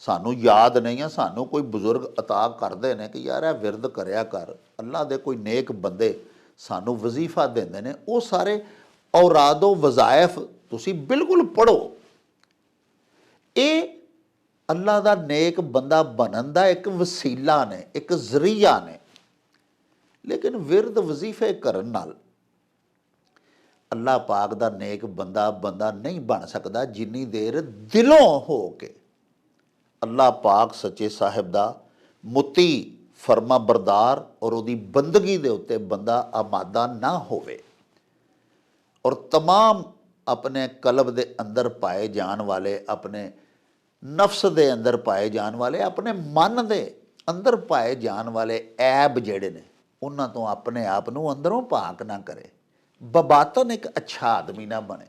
ਸਾਨੂੰ ਯਾਦ ਨਹੀਂ ਆ, ਸਾਨੂੰ ਕੋਈ ਬਜ਼ੁਰਗ ਅਤਾ ਕਰਦੇ ਨੇ ਕਿ ਯਾਰ ਇਹ ਵਿਰਦ ਕਰਿਆ ਕਰ, ਅੱਲਾਹ ਦੇ ਕੋਈ ਨੇਕ ਬੰਦੇ ਸਾਨੂੰ ਵਜ਼ੀਫਾ ਦਿੰਦੇ ਨੇ, ਉਹ ਸਾਰੇ ਔਰਾਦੋ ਵਜ਼ਾਇਫ ਤੁਸੀਂ ਬਿਲਕੁਲ ਪੜ੍ਹੋ। ਇਹ ਅੱਲਾਹ ਦਾ ਨੇਕ ਬੰਦਾ ਬਣਨ ਦਾ ਇੱਕ ਵਸੀਲਾ ਨੇ, ਇੱਕ ਜ਼ਰੀਆ ਨੇ। ਲੇਕਿਨ ਵਿਰਦ ਵਜ਼ੀਫੇ ਕਰਨ ਨਾਲ ਅੱਲਾਹ ਪਾਕ ਦਾ ਨੇਕ ਬੰਦਾ ਨਹੀਂ ਬਣ ਸਕਦਾ, ਜਿੰਨੀ ਦੇਰ ਦਿਲੋਂ ਹੋ ਕੇ ਅੱਲਾਹ ਪਾਕ ਸੱਚੇ ਸਾਹਿਬ ਦਾ ਮੁਤੀ, ਫਰਮਾ ਬਰਦਾਰ ਔਰ ਉਹਦੀ ਬੰਦਗੀ ਦੇ ਉੱਤੇ ਬੰਦਾ ਆਮਾਦਾ ਨਾ ਹੋਵੇ। ਔਰ ਤਮਾਮ ਆਪਣੇ ਕਲਬ ਦੇ ਅੰਦਰ ਪਾਏ ਜਾਣ ਵਾਲੇ, ਆਪਣੇ ਨਫਸ ਦੇ ਅੰਦਰ ਪਾਏ ਜਾਣ ਵਾਲੇ, ਆਪਣੇ ਮਨ ਦੇ ਅੰਦਰ ਪਾਏ ਜਾਣ ਵਾਲੇ ਐਬ ਜਿਹੜੇ ਨੇ, ਉਹਨਾਂ ਤੋਂ ਆਪਣੇ ਆਪ ਨੂੰ ਅੰਦਰੋਂ ਪਾਕ ਨਾ ਕਰੇ, ਬਬਾਤਨ ਇੱਕ ਅੱਛਾ ਆਦਮੀ ਨਾ ਬਣੇ।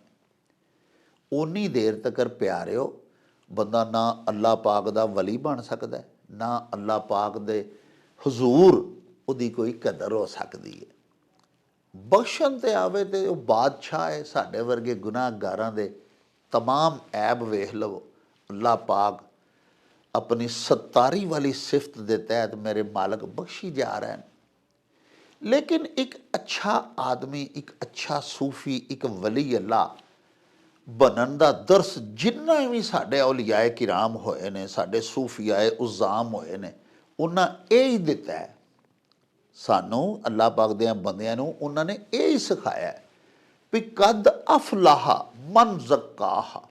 ਉਨੀ ਦੇਰ ਤੱਕ ਪਿਆਰਿਓ ਬੰਦਾ ਨਾ ਅੱਲਾਹ ਪਾਕ ਦਾ ਵਲੀ ਬਣ ਸਕਦਾ, ਨਾ ਅੱਲਾਹ ਪਾਕ ਦੇ ਹਜ਼ੂਰ ਉਹਦੀ ਕੋਈ ਕਦਰ ਹੋ ਸਕਦੀ ਹੈ। ਬਖਸ਼ਣ ਤੇ ਆਵੇ ਤੇ ਉਹ ਬਾਦਸ਼ਾਹ ਹੈ। ਸਾਡੇ ਵਰਗੇ ਗੁਨਾਹਗਾਰਾਂ ਦੇ ਤਮਾਮ ਐਬ ਵੇਖ ਲਵੋ, ਅੱਲਾਹ ਪਾਕ ਆਪਣੀ ਸਤਾਰੀ ਵਾਲੀ ਸਿਫਤ ਦੇ ਤਹਿਤ ਮੇਰੇ ਮਾਲਕ ਬਖਸ਼ੀ ਜਾ ਰਹੇ ਹਨ। ਲੇਕਿਨ ਇੱਕ ਅੱਛਾ ਆਦਮੀ, ਇੱਕ ਅੱਛਾ ਸੂਫੀ, ਇੱਕ ਵਲੀ ਅੱਲਾਹ ਬਣਨ ਦਾ ਦਰਸ ਜਿੰਨਾ ਵੀ ਸਾਡੇ ਔਲੀਆਏ ਕਿਰਾਮ ਹੋਏ ਨੇ, ਸਾਡੇ ਸੂਫੀਆਏ ਉਜ਼ਾਮ ਹੋਏ ਨੇ, ਉਹਨਾਂ ਇਹ ਹੀ ਦਿੱਤਾ ਹੈ ਸਾਨੂੰ, ਅੱਲਾਹ ਪਾਕ ਦੇ ਬੰਦਿਆਂ ਨੂੰ ਉਹਨਾਂ ਨੇ ਇਹ ਹੀ ਸਿਖਾਇਆ ਵੀ ਕਦ ਅਫਲਾਹਾ ਮਨ ਜ਼ੱਕਾਹਾ,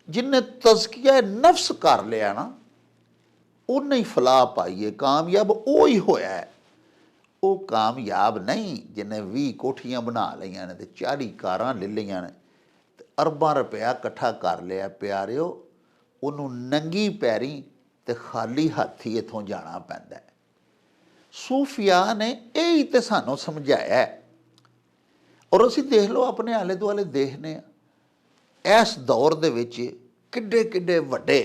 ਜਿਹਨੇ ਤਜ਼ਕੀਆ ਨਫਸ ਕਰ ਲਿਆ ਨਾ ਉਹਨੇ ਹੀ ਫਲਾਹ ਪਾਈਏ, ਕਾਮਯਾਬ ਉਹ ਹੀ ਹੋਇਆ ਹੈ। ਉਹ ਕਾਮਯਾਬ ਨਹੀਂ ਜਿਹਨੇ 20 ਕੋਠੀਆਂ ਬਣਾ ਲਈਆਂ ਨੇ ਤੇ 40 ਕਾਰਾਂ ਲੈ ਲਈਆਂ ਨੇ ਤੇ ਅਰਬਾਂ ਰੁਪਇਆ ਇਕੱਠਾ ਕਰ ਲਿਆ। ਪਿਆਰਿਓ, ਉਹਨੂੰ ਨੰਗੀ ਪੈਰੀ ਤੇ ਖਾਲੀ ਹੱਥ ਹੀ ਇੱਥੋਂ ਜਾਣਾ ਪੈਂਦਾ ਹੈ। ਸੂਫੀਆ ਨੇ ਇਹ ਹੀ ਤੇ ਸਾਨੂੰ ਸਮਝਾਇਆ ਹੈ। ਔਰ ਅਸੀਂ ਦੇਖ ਲਓ, ਆਪਣੇ ਆਲੇ ਦੁਆਲੇ ਦੇਖਦੇ ਹਾਂ ਇਸ ਦੌਰ ਦੇ ਵਿੱਚ ਕਿੱਡੇ ਕਿੱਡੇ ਵੱਡੇ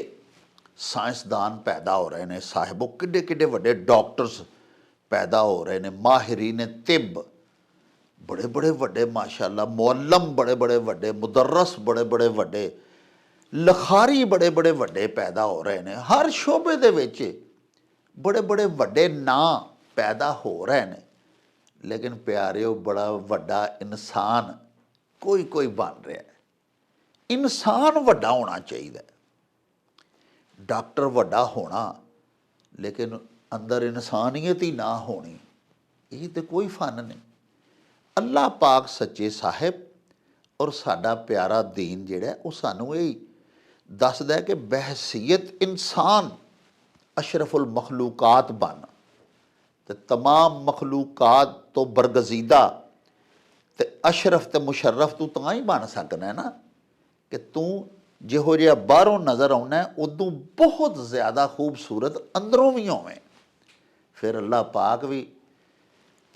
ਸਾਇੰਸਦਾਨ ਪੈਦਾ ਹੋ ਰਹੇ ਨੇ ਸਾਹਿਬੋ, ਕਿੱਡੇ ਕਿੱਡੇ ਵੱਡੇ ਡਾਕਟਰਸ ਪੈਦਾ ਹੋ ਰਹੇ ਨੇ, ਮਾਹਿਰੀਨ ਤਿਬ ਬੜੇ ਬੜੇ ਵੱਡੇ, ਮਾਸ਼ਾਅੱਲਾ ਮੁਅੱਲਮ ਬੜੇ ਬੜੇ ਵੱਡੇ, ਮੁਦਰਸ ਬੜੇ ਬੜੇ ਵੱਡੇ, ਲਖਾਰੀ ਬੜੇ ਬੜੇ ਵੱਡੇ ਪੈਦਾ ਹੋ ਰਹੇ ਨੇ। ਹਰ ਸ਼ੋਬੇ ਦੇ ਵਿੱਚ ਬੜੇ ਬੜੇ ਵੱਡੇ ਨਾਂ ਪੈਦਾ ਹੋ ਰਹੇ ਨੇ। ਲੇਕਿਨ ਪਿਆਰਿਓ, ਬੜਾ ਵੱਡਾ ਇਨਸਾਨ ਕੋਈ ਕੋਈ ਬਣ ਰਿਹਾ ਹੈ। ਇਨਸਾਨ ਵੱਡਾ ਹੋਣਾ ਚਾਹੀਦਾ, ਡਾਕਟਰ ਵੱਡਾ ਹੋਣਾ, ਲੇਕਿਨ ਅੰਦਰ ਇਨਸਾਨੀਅਤ ਹੀ ਨਾ ਹੋਣੀ, ਇਹ ਤੇ ਕੋਈ ਫਨ ਨਹੀਂ। ਅੱਲਾਹ ਪਾਕ ਸੱਚੇ ਸਾਹਿਬ ਔਰ ਸਾਡਾ ਪਿਆਰਾ ਦੀਨ ਜਿਹੜਾ ਉਹ ਸਾਨੂੰ ਇਹ ਦੱਸਦਾ ਕਿ ਬਹਿਸੀਅਤ ਇਨਸਾਨ ਅਸ਼ਰਫੁਲ ਮਖਲੂਕਾਤ ਬਣ, ਤੇ ਤਮਾਮ ਮਖਲੂਕਾਤ ਤੋਂ ਬਰਗਜ਼ੀਦਾ ਤੇ ਅਸ਼ਰਫ ਤੇ ਮੁਸ਼ਰਫ ਤੂੰ ਤਾਂ ਹੀ ਬਣ ਸਕਣਾ ਨਾ ਕਿ ਤੂੰ ਜਿਹੋ ਜਿਹਾ ਬਾਹਰੋਂ ਨਜ਼ਰ ਆਉਣਾ ਉਦੋਂ ਬਹੁਤ ਜ਼ਿਆਦਾ ਖੂਬਸੂਰਤ ਅੰਦਰੋਂ ਵੀ ਹੋਵੇਂ। ਫਿਰ ਅੱਲਾਹ ਪਾਕ ਵੀ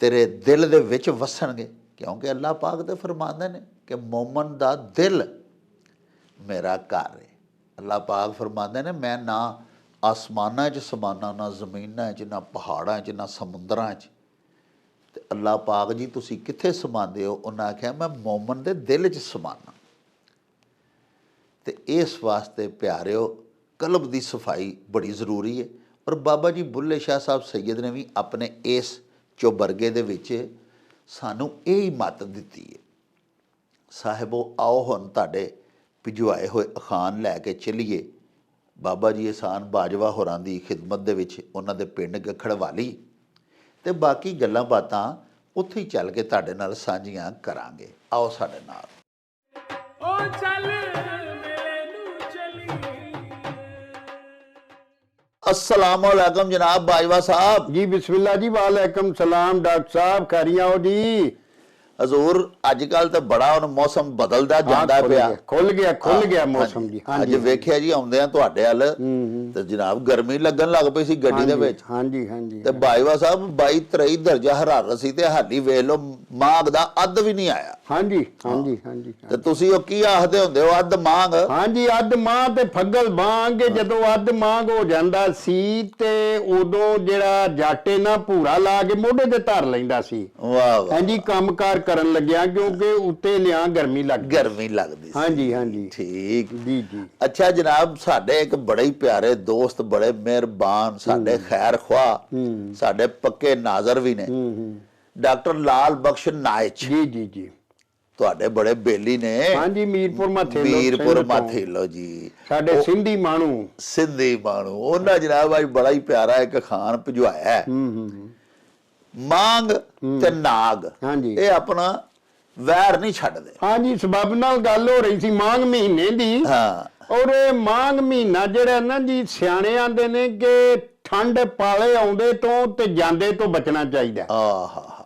ਤੇਰੇ ਦਿਲ ਦੇ ਵਿੱਚ ਵਸਣਗੇ, ਕਿਉਂਕਿ ਅੱਲਾਹ ਪਾਕ ਤੇ ਫਰਮਾਉਂਦੇ ਨੇ ਕਿ ਮੋਮਨ ਦਾ ਦਿਲ ਮੇਰਾ ਘਰ ਹੈ। ਅੱਲਾਹ ਪਾਕ ਫਰਮਾਉਂਦੇ ਨੇ ਮੈਂ ਨਾ ਆਸਮਾਨਾਂ 'ਚ ਸਮਾਨਾ, ਨਾ ਜ਼ਮੀਨਾਂ 'ਚ, ਨਾ ਪਹਾੜਾਂ 'ਚ, ਨਾ ਸਮੁੰਦਰਾਂ 'ਚ। ਤੇ ਅੱਲਾਹ ਪਾਕ ਜੀ ਤੁਸੀਂ ਕਿੱਥੇ ਸਮਾਉਂਦੇ ਹੋ? ਉਹਨਾਂ ਆਖਿਆ ਮੈਂ ਮੋਮਨ ਦੇ ਦਿਲ 'ਚ ਸਮਾਨਾ। ਤੇ ਇਸ ਵਾਸਤੇ ਪਿਆਰਿਓ ਕਲਬ ਦੀ ਸਫਾਈ ਬੜੀ ਜ਼ਰੂਰੀ ਹੈ। ਔਰ ਬਾਬਾ ਜੀ ਬੁੱਲੇ ਸ਼ਾਹ ਸਾਹਿਬ ਸੈਯਦ ਨੇ ਵੀ ਆਪਣੇ ਇਸ ਚੌਬਰਗੇ ਦੇ ਵਿੱਚ ਸਾਨੂੰ ਇਹ ਹੀ ਮੱਤ ਦਿੱਤੀ ਹੈ। ਸਾਹਿਬੋ, ਆਓ ਹੁਣ ਤੁਹਾਡੇ ਭਿਜਵਾਏ ਹੋਏ ਅਖਾਨ ਲੈ ਕੇ ਚੱਲੀਏ ਬਾਬਾ ਜੀ ਅਹਿਸਾਨ ਬਾਜਵਾ ਹੋਰਾਂ ਦੀ ਖਿਦਮਤ ਦੇ ਵਿੱਚ, ਉਹਨਾਂ ਦੇ ਪਿੰਡ ਗਖੜਵਾਲੀ, ਤੇ ਬਾਕੀ ਗੱਲਾਂ ਬਾਤਾਂ ਉੱਥੇ ਹੀ ਚੱਲ ਕੇ ਤੁਹਾਡੇ ਨਾਲ ਸਾਂਝੀਆਂ ਕਰਾਂਗੇ। ਆਓ ਸਾਡੇ ਨਾਲ। ओ चल मेरे नू चली अस्सलाम वालेकुम जनाब बाजवा साहब। जी बिस्मिल्लाह जी, वालेकुम सलाम डॉक्टर साहब, खैरियां हो जी? हजूर अजकल तो बड़ा ਹੁਣ ਮੌਸਮ ਬਦਲਦਾ ਜਾਂਦਾ ਪਿਆ, ਖੁੱਲ ਗਿਆ ਮੌਸਮ ਜੀ। ਅੱਜ ਵੇਖਿਆ ਜੀ ਆਉਂਦੇ ਆ ਤੁਹਾਡੇ ਵੱਲ ਤੇ ਜਨਾਬ ਗਰਮੀ ਲੱਗਣ ਲੱਗ ਪਈ ਸੀ ਗੱਡੀ ਦੇ ਵਿੱਚ। ਹਾਂਜੀ ਹਾਂਜੀ। ਤੇ ਬਾਜਵਾ ਸਾਹਿਬ 22-23 ਦਰਜਾ ਹਰਾਰਤ ਸੀ ਤੇ ਹਾਲੀ ਵੇਖ ਲਓ ਮਾਘ ਦਾ ਅੱਧ ਵੀ ਨਹੀਂ ਆਇਆ। ਹਾਂਜੀ ਹਾਂਜੀ ਹਾਂਜੀ। ਤੇ ਤੁਸੀਂ ਉਹ ਕੀ ਆਖਦੇ ਹੁੰਦੇ ਹੋ ਅੱਧ ਮਾਘ? ਹਾਂਜੀ, ਅੱਧ ਮਾਂ ਤੇ ਫੱਗਲ ਬਾਂਗ। ਜਦੋਂ ਅੱਧ ਮਾਂਗ ਹੋ ਜਾਂਦਾ ਸੀ ਤੇ ਉਦੋਂ ਜਿਹੜਾ ਜਾਟੇ ਨਾ ਭੂਰਾ ਲਾ ਕੇ ਮੋਢੇ ਤੇ ਧਰ ਲੈਂਦਾ ਸੀ। ਵਾਹ ਵਾਹ। ਹਾਂਜੀ, ਕੰਮਕਾਰ ਕਰਨ ਲੱਗਿਆ ਕਿਉਂਕਿ ਉੱਤੇ ਲਿਆ ਗਰਮੀ ਲੱਗਦੀ ਸੀ। ਹਾਂਜੀ ਹਾਂਜੀ ਠੀਕ ਜੀ ਜੀ। ਅੱਛਾ ਜਨਾਬ, ਸਾਡੇ ਇੱਕ ਬੜੇ ਹੀ ਪਿਆਰੇ ਦੋਸਤ, ਬੜੇ ਮਿਹਰਬਾਨ, ਸਾਡੇ ਖੈਰ ਖੁਆਹ, ਸਾਡੇ ਪੱਕੇ ਨਾਜ਼ਰ ਵੀ ਨੇ, ਡਾਕਟਰ ਲਾਲ ਬਖਸ਼ ਨਾਇਚ ਜੀ ਜੀ ਜੀ। ਤੁਹਾਡੇ ਬੜੇ ਬੇਲੀ ਨੇ। ਹਾਂਜੀ, ਮੀਰਪੁਰ ਮਾਥੇਲੋ ਜੀ, ਸਾਡੇ ਸਿੰਧੀ ਮਾਣੂ। ਉਹਨਾਂ ਜਨਾਬ ਅੱਜ ਬੜਾ ਹੀ ਪਿਆਰਾ ਇੱਕ ਖਾਨ ਭਿਜਵਾਇਆ ਹੈ। ਮਾਂਗ ਤੇ ਨਾਗ, ਹਾਂਜੀ, ਇਹ ਆਪਣਾ ਵੈਰ ਨਹੀਂ ਛੱਡਦੇ। ਹਾਂਜੀ, ਸਬਬ ਨਾਲ ਗੱਲ ਹੋ ਰਹੀ ਸੀ ਮਾਂਗ ਮਹੀਨੇ ਦੀ। ਹਾਂ, ਔਰ ਇਹ ਮਾਂਗ ਮਹੀਨਾ ਜਿਹੜਾ ਨਾ ਜੀ, ਸਿਆਣੇ ਆਂਦੇ ਨੇ ਕਿ ਠੰਡ ਪਾਲੇ ਆਉਂਦੇ ਤੋਂ ਤੇ ਜਾਂਦੇ ਤੋਂ ਬਚਣਾ ਚਾਹੀਦਾ। ਆਹਾ,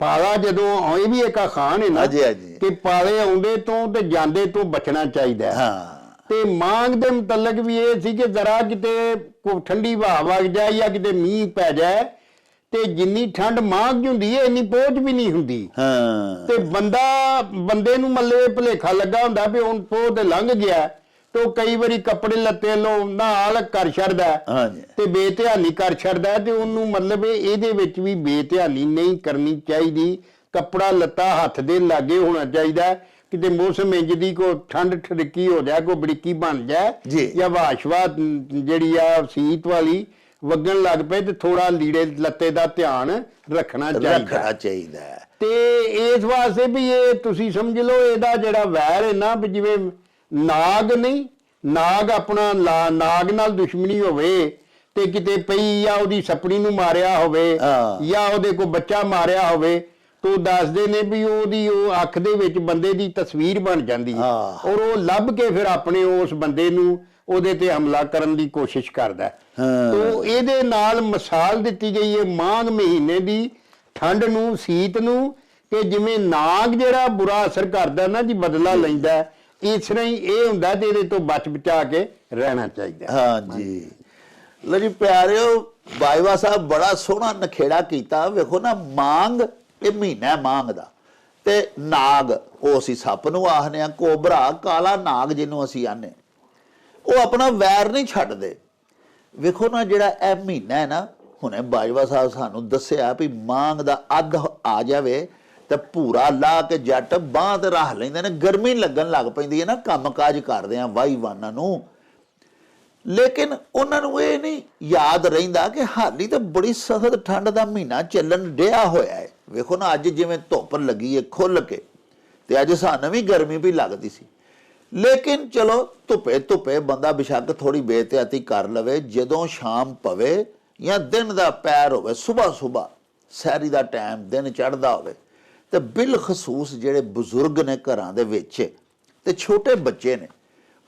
ਪਾਲਾ ਜਦੋਂ ਇਹ ਵੀ ਇੱਕ ਖਾਨ ਹੈ ਨਾ ਕਿ ਪਾਲੇ ਆਉਂਦੇ ਤੋਂ ਤੇ ਜਾਂਦੇ ਤੋਂ ਬਚਣਾ ਚਾਹੀਦਾ। ਹਾਂ, ਤੇ ਮਾਂਗ ਦੇ ਮੁਤਲਕ ਵੀ ਇਹ ਸੀ ਕਿ ਜ਼ਰਾ ਕਿਤੇ ਕੋਈ ਠੰਡੀ ਹਵਾ ਵਗ ਜਾਏ ਜਾਂ ਕਿਤੇ ਮੀਂਹ ਪੈ ਜਾਏ ਤੇ ਜਿੰਨੀ ਠੰਡ ਮਾਂਗ ਹੁੰਦੀ ਹੈ ਇੰਨੀ ਪੋਚ ਵੀ ਨਹੀਂ ਹੁੰਦੀ। ਹਾਂ, ਤੇ ਬੰਦੇ ਨੂੰ ਮੱਲੇ ਭੁਲੇਖਾ ਲੱਗਾ ਹੁੰਦਾ ਵੀ ਹੁਣ ਪੋਹ ਤੇ ਲੰਘ ਗਿਆ ਤੇ ਉਹ ਕਈ ਵਾਰੀ ਕੱਪੜੇ ਲੱਤੇ ਲੋ ਨਾਲ ਕਰ ਛੱਡਦਾ ਤੇ ਬੇਧਿਆਨੀ ਕਰ ਛੱਡਦਾ। ਤੇ ਉਹਨੂੰ ਮਤਲਬ ਇਹਦੇ ਵਿੱਚ ਵੀ ਬੇਧਿਆਨੀ ਨਹੀਂ ਕਰਨੀ ਚਾਹੀਦੀ। ਕੱਪੜਾ ਲੱਤਾ ਹੱਥ ਦੇ ਲਾਗੇ ਹੋਣਾ ਚਾਹੀਦਾ। ਕਿਤੇ ਮੌਸਮ ਇੰਜ ਦੀ ਕੋ ਠੰਡ ਠੜਕੀ ਹੋ ਜਾਏ, ਕੋਈ ਬੜੀਕੀ ਬਣ ਜਾਏ ਜਾਂ ਵਾਸ਼ਵਾ ਜਿਹੜੀ ਆ ਸੀਤ ਵਾਲੀ ਵਗਣ ਲੱਗ ਪਏ ਤੇ ਥੋੜਾ ਲੀੜੇ ਲੱਤੇ ਦਾ ਧਿਆਨ ਰੱਖਣਾ ਚਾਹੀਦਾ। ਤੇ ਇਸ ਵਾਸਤੇ ਵੀ ਇਹ ਤੁਸੀਂ ਸਮਝ ਲਓ ਇਹਦਾ ਜਿਹੜਾ ਵੈਰ ਹੈ ਨਾ, ਵੀ ਜਿਵੇਂ ਨਾਗ ਨਹੀਂ, ਨਾਗ ਆਪਣਾ ਨਾਗ ਨਾਲ ਦੁਸ਼ਮਣੀ ਹੋਵੇ ਤੇ ਕਿਤੇ ਪਈ ਜਾਂ ਉਹਦੀ ਸਪਣੀ ਨੂੰ ਮਾਰਿਆ ਹੋਵੇ ਹਾਂ। ਜਾਂ ਉਹਦੇ ਕੋਲ ਬੱਚਾ ਮਾਰਿਆ ਹੋਵੇ, ਤੋ ਦੱਸਦੇ ਨੇ ਵੀ ਉਹਦੀ ਉਹ ਅੱਖ ਦੇ ਵਿੱਚ ਬੰਦੇ ਦੀ ਤਸਵੀਰ ਬਣ ਜਾਂਦੀ ਹੈ ਹਾਂ। ਔਰ ਉਹ ਲੱਭ ਕੇ ਫਿਰ ਆਪਣੇ ਉਸ ਬੰਦੇ ਨੂੰ ਉਹਦੇ ਤੇ ਹਮਲਾ ਕਰਨ ਦੀ ਕੋਸ਼ਿਸ਼ ਕਰਦਾ ਹੈ। ਹਾਂ। ਤੋ ਇਹਦੇ ਨਾਲ ਮਿਸਾਲ ਦਿੱਤੀ ਗਈ ਹੈ ਮਾਘ ਮਹੀਨੇ ਦੀ ਠੰਡ ਨੂੰ, ਸ਼ੀਤ ਨੂੰ, ਕਿ ਜਿਵੇਂ ਨਾਗ ਜਿਹੜਾ ਬੁਰਾ ਅਸਰ ਕਰਦਾ ਨਾ ਜੀ, ਬਦਲਾ ਲੈਂਦਾ ਹੈ, ਇਸ ਤਰ੍ਹਾਂ ਹੀ ਇਹ ਹੁੰਦਾ ਤੇ ਇਹਦੇ ਤੋਂ ਬਚ ਬਚਾ ਕੇ ਰਹਿਣਾ ਚਾਹੀਦਾ। ਹਾਂਜੀ ਲੋ ਜੀ ਪਿਆਰਿਓ, ਬਾਜਵਾ ਸਾਹਿਬ ਬੜਾ ਸੋਹਣਾ ਨਖੇੜਾ ਕੀਤਾ। ਵੇਖੋ ਨਾ, ਮਾਂਗ ਇਹ ਮਹੀਨਾ ਹੈ ਮਾਂਗ ਦਾ, ਤੇ ਨਾਗ ਉਹ ਅਸੀਂ ਸੱਪ ਨੂੰ ਆਖਦੇ ਆ, ਕੋਬਰਾ ਕਾਲਾ ਨਾਗ ਜਿਹਨੂੰ ਅਸੀਂ ਆਨੇ, ਉਹ ਆਪਣਾ ਵੈਰ ਨਹੀਂ ਛੱਡਦੇ। ਵੇਖੋ ਨਾ, ਜਿਹੜਾ ਇਹ ਮਹੀਨਾ ਹੈ ਨਾ, ਹੁਣੇ ਬਾਜਵਾ ਸਾਹਿਬ ਸਾਨੂੰ ਦੱਸਿਆ ਵੀ ਮਾਂਗ ਦਾ ਅੱਧ ਆ ਜਾਵੇ ਤੇ ਭੂਰਾ ਲਾ ਕੇ ਜੱਟ ਬਾਂਹ ਤੇ ਰੱਖ ਲੈਂਦੇ ਨੇ, ਗਰਮੀ ਲੱਗਣ ਲੱਗ ਪੈਂਦੀ ਹੈ ਨਾ ਕੰਮ ਕਾਜ ਕਰਦੇ ਆ ਵਾਈ ਵਾਨਾਂ ਨੂੰ। ਲੇਕਿਨ ਉਹਨਾਂ ਨੂੰ ਇਹ ਨਹੀਂ ਯਾਦ ਰਹਿੰਦਾ ਕਿ ਹਾਲੀ ਤਾਂ ਬੜੀ ਸਖਤ ਠੰਡ ਦਾ ਮਹੀਨਾ ਚੱਲਣ ਡਿਆ ਹੋਇਆ ਹੈ। ਵੇਖੋ ਨਾ, ਅੱਜ ਜਿਵੇਂ ਧੁੱਪ ਲੱਗੀ ਹੈ ਖੁੱਲ ਕੇ, ਤੇ ਅੱਜ ਸਾਨੂੰ ਵੀ ਗਰਮੀ ਵੀ ਲੱਗਦੀ ਸੀ, ਲੇਕਿਨ ਚਲੋ ਧੁੱਪੇ ਬੰਦਾ ਬੇਸ਼ੱਕ ਥੋੜੀ ਬੇਹਤਿਆਤੀ ਕਰ ਲਵੇ। ਜਦੋਂ ਸ਼ਾਮ ਪਵੇ ਜਾਂ ਦਿਨ ਦਾ ਪੈਰ ਹੋਵੇ, ਸੁਬਾਹ ਸੈਰੀ ਦਾ ਟਾਈਮ, ਦਿਨ ਚੜ੍ਹਦਾ ਹੋਵੇ, ਤੇ ਬਿਲਖਸੂਸ ਜਿਹੜੇ ਬਜ਼ੁਰਗ ਨੇ ਘਰਾਂ ਦੇ ਵਿੱਚ ਤੇ ਛੋਟੇ ਬੱਚੇ ਨੇ,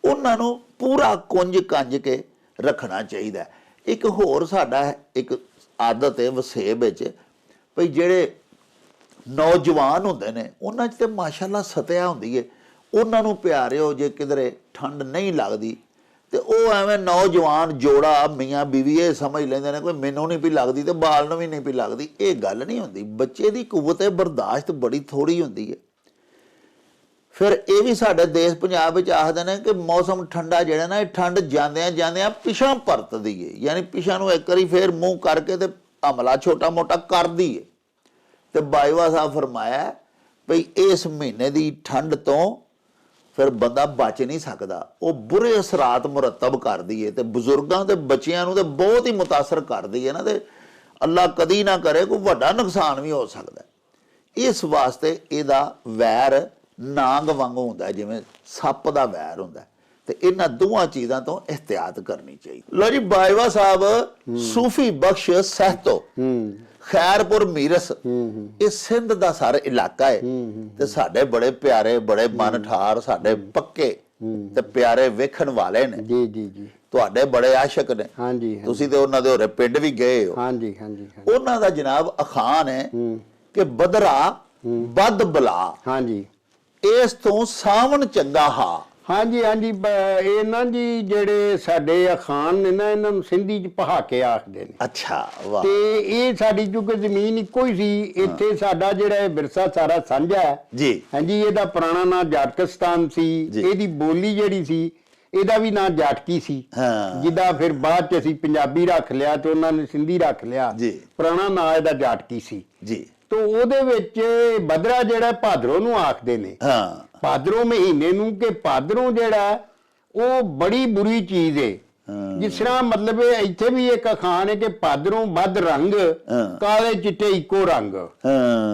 ਉਹਨਾਂ ਨੂੰ ਪੂਰਾ ਕੁੰਜ ਕੇ ਰੱਖਣਾ ਚਾਹੀਦਾ। ਇੱਕ ਹੋਰ ਸਾਡਾ ਇੱਕ ਆਦਤ ਹੈ ਵਸੇਬ ਵਿੱਚ, ਭਈ ਜਿਹੜੇ ਨੌਜਵਾਨ ਹੁੰਦੇ ਨੇ ਉਹਨਾਂ 'ਚ ਤੇ ਮਾਸ਼ਾਅੱਲਾ ਸਤਿਆ ਹੁੰਦੀ ਹੈ। ਉਹਨਾਂ ਨੂੰ ਪਿਆਰਿਓ, ਜੇ ਕਿਧਰੇ ਠੰਡ ਨਹੀਂ ਲੱਗਦੀ ਤੇ ਉਹ ਐਵੇਂ ਨੌਜਵਾਨ ਜੋੜਾ ਮੀਆਂ ਬੀਵੀ ਇਹ ਸਮਝ ਲੈਂਦੇ ਨੇ ਕੋਈ ਮੈਨੂੰ ਨਹੀਂ ਪਈ ਲੱਗਦੀ ਤੇ ਬਾਲ ਨੂੰ ਵੀ ਨਹੀਂ ਪਈ ਲੱਗਦੀ। ਇਹ ਗੱਲ ਨਹੀਂ ਹੁੰਦੀ। ਬੱਚੇ ਦੀ ਕੁਵਤ ਬਰਦਾਸ਼ਤ ਬੜੀ ਥੋੜੀ ਹੁੰਦੀ ਹੈ। ਫਿਰ ਇਹ ਵੀ ਸਾਡੇ ਦੇਸ਼ ਪੰਜਾਬ ਵਿੱਚ ਆਖਦੇ ਨੇ ਕਿ ਮੌਸਮ ਠੰਡਾ ਜਿਹੜਾ ਨਾ, ਇਹ ਠੰਡ ਜਾਂਦਿਆਂ ਪਿਛਾਂ ਪਰਤਦੀ ਹੈ, ਯਾਨੀ ਪਿਛਾਂ ਨੂੰ ਇੱਕ ਵਾਰੀ ਫੇਰ ਮੂੰਹ ਕਰਕੇ ਤੇ ਹਮਲਾ ਛੋਟਾ ਮੋਟਾ ਕਰਦੀ ਹੈ। ਤੇ ਬਾਜਵਾ ਸਾਹਿਬ ਫਰਮਾਇਆ ਭਈ ਇਸ ਮਹੀਨੇ ਦੀ ਠੰਡ ਤੋਂ ਫਿਰ ਬੰਦਾ ਬਚ ਨਹੀਂ ਸਕਦਾ, ਉਹ ਬੁਰੇ ਅਸਰਾਤ ਮੁਰਤਬ ਕਰਦੀ ਹੈ ਤੇ ਬਜ਼ੁਰਗਾਂ ਤੇ ਬੱਚਿਆਂ ਨੂੰ ਤੇ ਬਹੁਤ ਹੀ ਮੁਤਾਸਰ ਕਰਦੀ ਹੈ ਨਾ, ਤੇ ਅੱਲਾ ਕਦੀ ਨਾ ਕਰੇ ਕੋਈ ਵੱਡਾ ਨੁਕਸਾਨ ਵੀ ਹੋ ਸਕਦਾ। ਇਸ ਵਾਸਤੇ ਇਹਦਾ ਵੈਰ ਨਾਗ ਵਾਂਗੂ ਹੁੰਦਾ, ਜਿਵੇਂ ਸੱਪ ਦਾ ਵੈਰ ਹੁੰਦਾ, ਤੇ ਇਹਨਾਂ ਦੋਵਾਂ ਚੀਜ਼ਾਂ ਤੋਂ ਇhtiyat ਕਰਨੀ ਚਾਹੀਦੀ। ਲੋ ਜੀ ਬਾਜਵਾ ਸਾਹਿਬ, ਸੂਫੀ ਬਖਸ਼ ਸਹਿਤੋ ਖੈਰਪੁਰ ਮੀਰਸ, ਇਹ ਸਿੰਧ ਦਾ ਸਾਰਾ ਇਲਾਕਾ ਹੈ, ਤੇ ਸਾਡੇ ਬੜੇ ਪਿਆਰੇ, ਬੜੇ ਮਨ ਠਾਰ, ਸਾਡੇ ਪੱਕੇ ਤੇ ਪਿਆਰੇ ਵੇਖਣ ਵਾਲੇ ਨੇ। ਜੀ ਜੀ ਜੀ, ਤੁਹਾਡੇ ਬੜੇ ਆਸ਼ਿਕ ਨੇ। ਹਾਂਜੀ, ਤੁਸੀਂ ਤੇ ਉਹਨਾਂ ਦੇ ਹੋਰੇ ਪਿੰਡ ਵੀ ਗਏ ਹੋ। ਹਾਂਜੀ ਹਾਂਜੀ, ਉਹਨਾਂ ਦਾ ਜਨਾਬ ਅਖਾਨ ਹੈ ਕਿ ਬਦਰਾ ਬਦ ਬਲਾ, ਹਾਂਜੀ, ਇਸ ਤੋਂ ਸਾਵਣ ਚੰਗਾ ਹਾ। ਹਾਂਜੀ ਹਾਂਜੀ, ਇਹ ਨਾ ਜੀ ਜਿਹੜੇ ਸਾਡੇ ਅਖਾਨ ਨੇ ਨਾ, ਇਹਨਾਂ ਨੂੰ ਸਿੰਧੀ ਚ ਪਹਾਕੇ ਆਖਦੇ ਨੇ। ਅੱਛਾ, ਵਾਹ। ਤੇ ਇਹ ਸਾਡੀ ਚੁੱਕ ਜ਼ਮੀਨ ਇੱਕੋ ਹੀ ਸੀ, ਇੱਥੇ ਸਾਡਾ ਜਿਹੜਾ ਇਹ ਵਿਰਸਾ ਸਾਰਾ ਸਾਂਝਾ ਹੈ ਜੀ। ਹਾਂਜੀ, ਇਹਦਾ ਪੁਰਾਣਾ ਨਾਂ ਜਾਟਕਸਤਾਨ ਸੀ। ਇਹਦੀ ਬੋਲੀ ਜਿਹੜੀ ਸੀ, ਇਹਦਾ ਵੀ ਨਾਂ ਜਾਟਕੀ ਸੀ। ਜਿਹਦਾ ਫਿਰ ਬਾਅਦ ਚ ਅਸੀਂ ਪੰਜਾਬੀ ਰੱਖ ਲਿਆ ਤੇ ਉਹਨਾਂ ਨੇ ਸਿੰਧੀ ਰੱਖ ਲਿਆ। ਪੁਰਾਣਾ ਨਾਂ ਇਹਦਾ ਜਾਟਕੀ ਸੀ ਜੀ। ਤੋ ਉਹਦੇ ਵਿੱਚ ਬਦਰਾ ਜਿਹੜਾ ਭਾਦਰੋਂ ਨੂੰ ਆਖਦੇ ਨੇ। ਭਾਦਰੋਂ ਮਹੀਨੇ ਨੂੰ, ਕਿ ਭਾਦਰੋਂ ਜਿਹੜਾ ਉਹ ਬੜੀ ਬੁਰੀ ਚੀਜ਼ ਏ। ਜਿਸ ਤਰ੍ਹਾਂ ਮਤਲਬ ਇੱਥੇ ਵੀ ਇੱਕ ਅਖਾਣ ਹੈ ਕਿ ਭਾਦਰੋਂ ਵੱਧ ਰੰਗ, ਕਾਲੇ ਚਿੱਟੇ ਇੱਕੋ ਰੰਗ।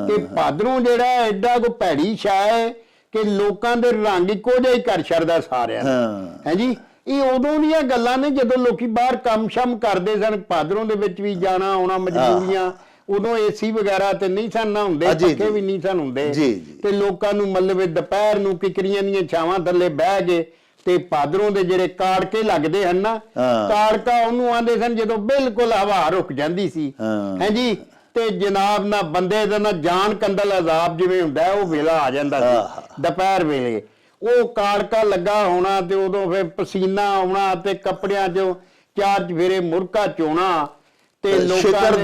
ਕਿ ਭਾਦਰੋਂ ਜਿਹੜਾ ਐਡਾ ਕੋ ਭੈੜੀ ਛਾਇਆ ਹੈ ਕਿ ਲੋਕਾਂ ਦੇ ਰੰਗ ਇੱਕੋ ਜਿਹਾ ਹੀ ਕਰ ਛੱਡਦਾ ਸਾਰਿਆਂ ਨੂੰ। ਹਾਂਜੀ, ਇਹ ਉਦੋਂ ਦੀਆਂ ਗੱਲਾਂ ਨੇ ਜਦੋਂ ਲੋਕੀ ਬਾਹਰ ਕੰਮ ਸ਼ਮ ਕਰਦੇ ਸਨ। ਭਾਦਰੋਂ ਦੇ ਵਿੱਚ ਵੀ ਜਾਣਾ ਆਉਣਾ ਮਜਬੂਰੀਆਂ, ਉਦੋਂ ਏਸੀ ਵਗੈਰਾ ਤੇ ਨਹੀਂ ਸਨ ਨਾ ਹੁੰਦੇ, ਪੱਖੇ ਵੀ ਨਹੀਂ ਸਨ ਹੁੰਦੇ, ਤੇ ਲੋਕਾਂ ਨੂੰ ਮਤਲਬ ਦੁਪਹਿਰ ਨੂੰ ਕਿਕਰੀਆਂ ਦੀਆਂ ਛਾਵਾਂ ਥੱਲੇ ਬਹਿ ਗਏ ਤੇ ਭਾਦਰੋਂ ਦੇ ਜਿਹੜੇ ਕਾੜਕੇ ਲੱਗਦੇ ਹਨ ਨਾ, ਕਾੜਕਾ ਉਹਨੂੰ ਆਂਦੇ ਸਨ ਜਦੋਂ ਬਿਲਕੁਲ ਹਵਾ ਰੁਕ ਜਾਂਦੀ ਸੀ। ਹਾਂਜੀ, ਤੇ ਜਨਾਬ ਨਾ ਬੰਦੇ ਦਾ ਨਾ ਜਾਨ ਕੰਦਲ ਅਜ਼ਾਬ ਜਿਵੇਂ ਹੁੰਦਾ ਉਹ ਵੇਲਾ ਆ ਜਾਂਦਾ ਸੀ ਦੁਪਹਿਰ ਵੇਲੇ। ਉਹ ਕਾੜਕਾ ਲੱਗਾ ਹੋਣਾ ਤੇ ਉਦੋਂ ਫਿਰ ਪਸੀਨਾ ਆਉਣਾ ਤੇ ਕੱਪੜਿਆਂ 'ਚੋਂ ਚਾਰ ਚਫੇਰੇ ਮੁਰਕਾ ਚੋਣਾ ਤੇ ਲੋਕਾਂ ਨੇ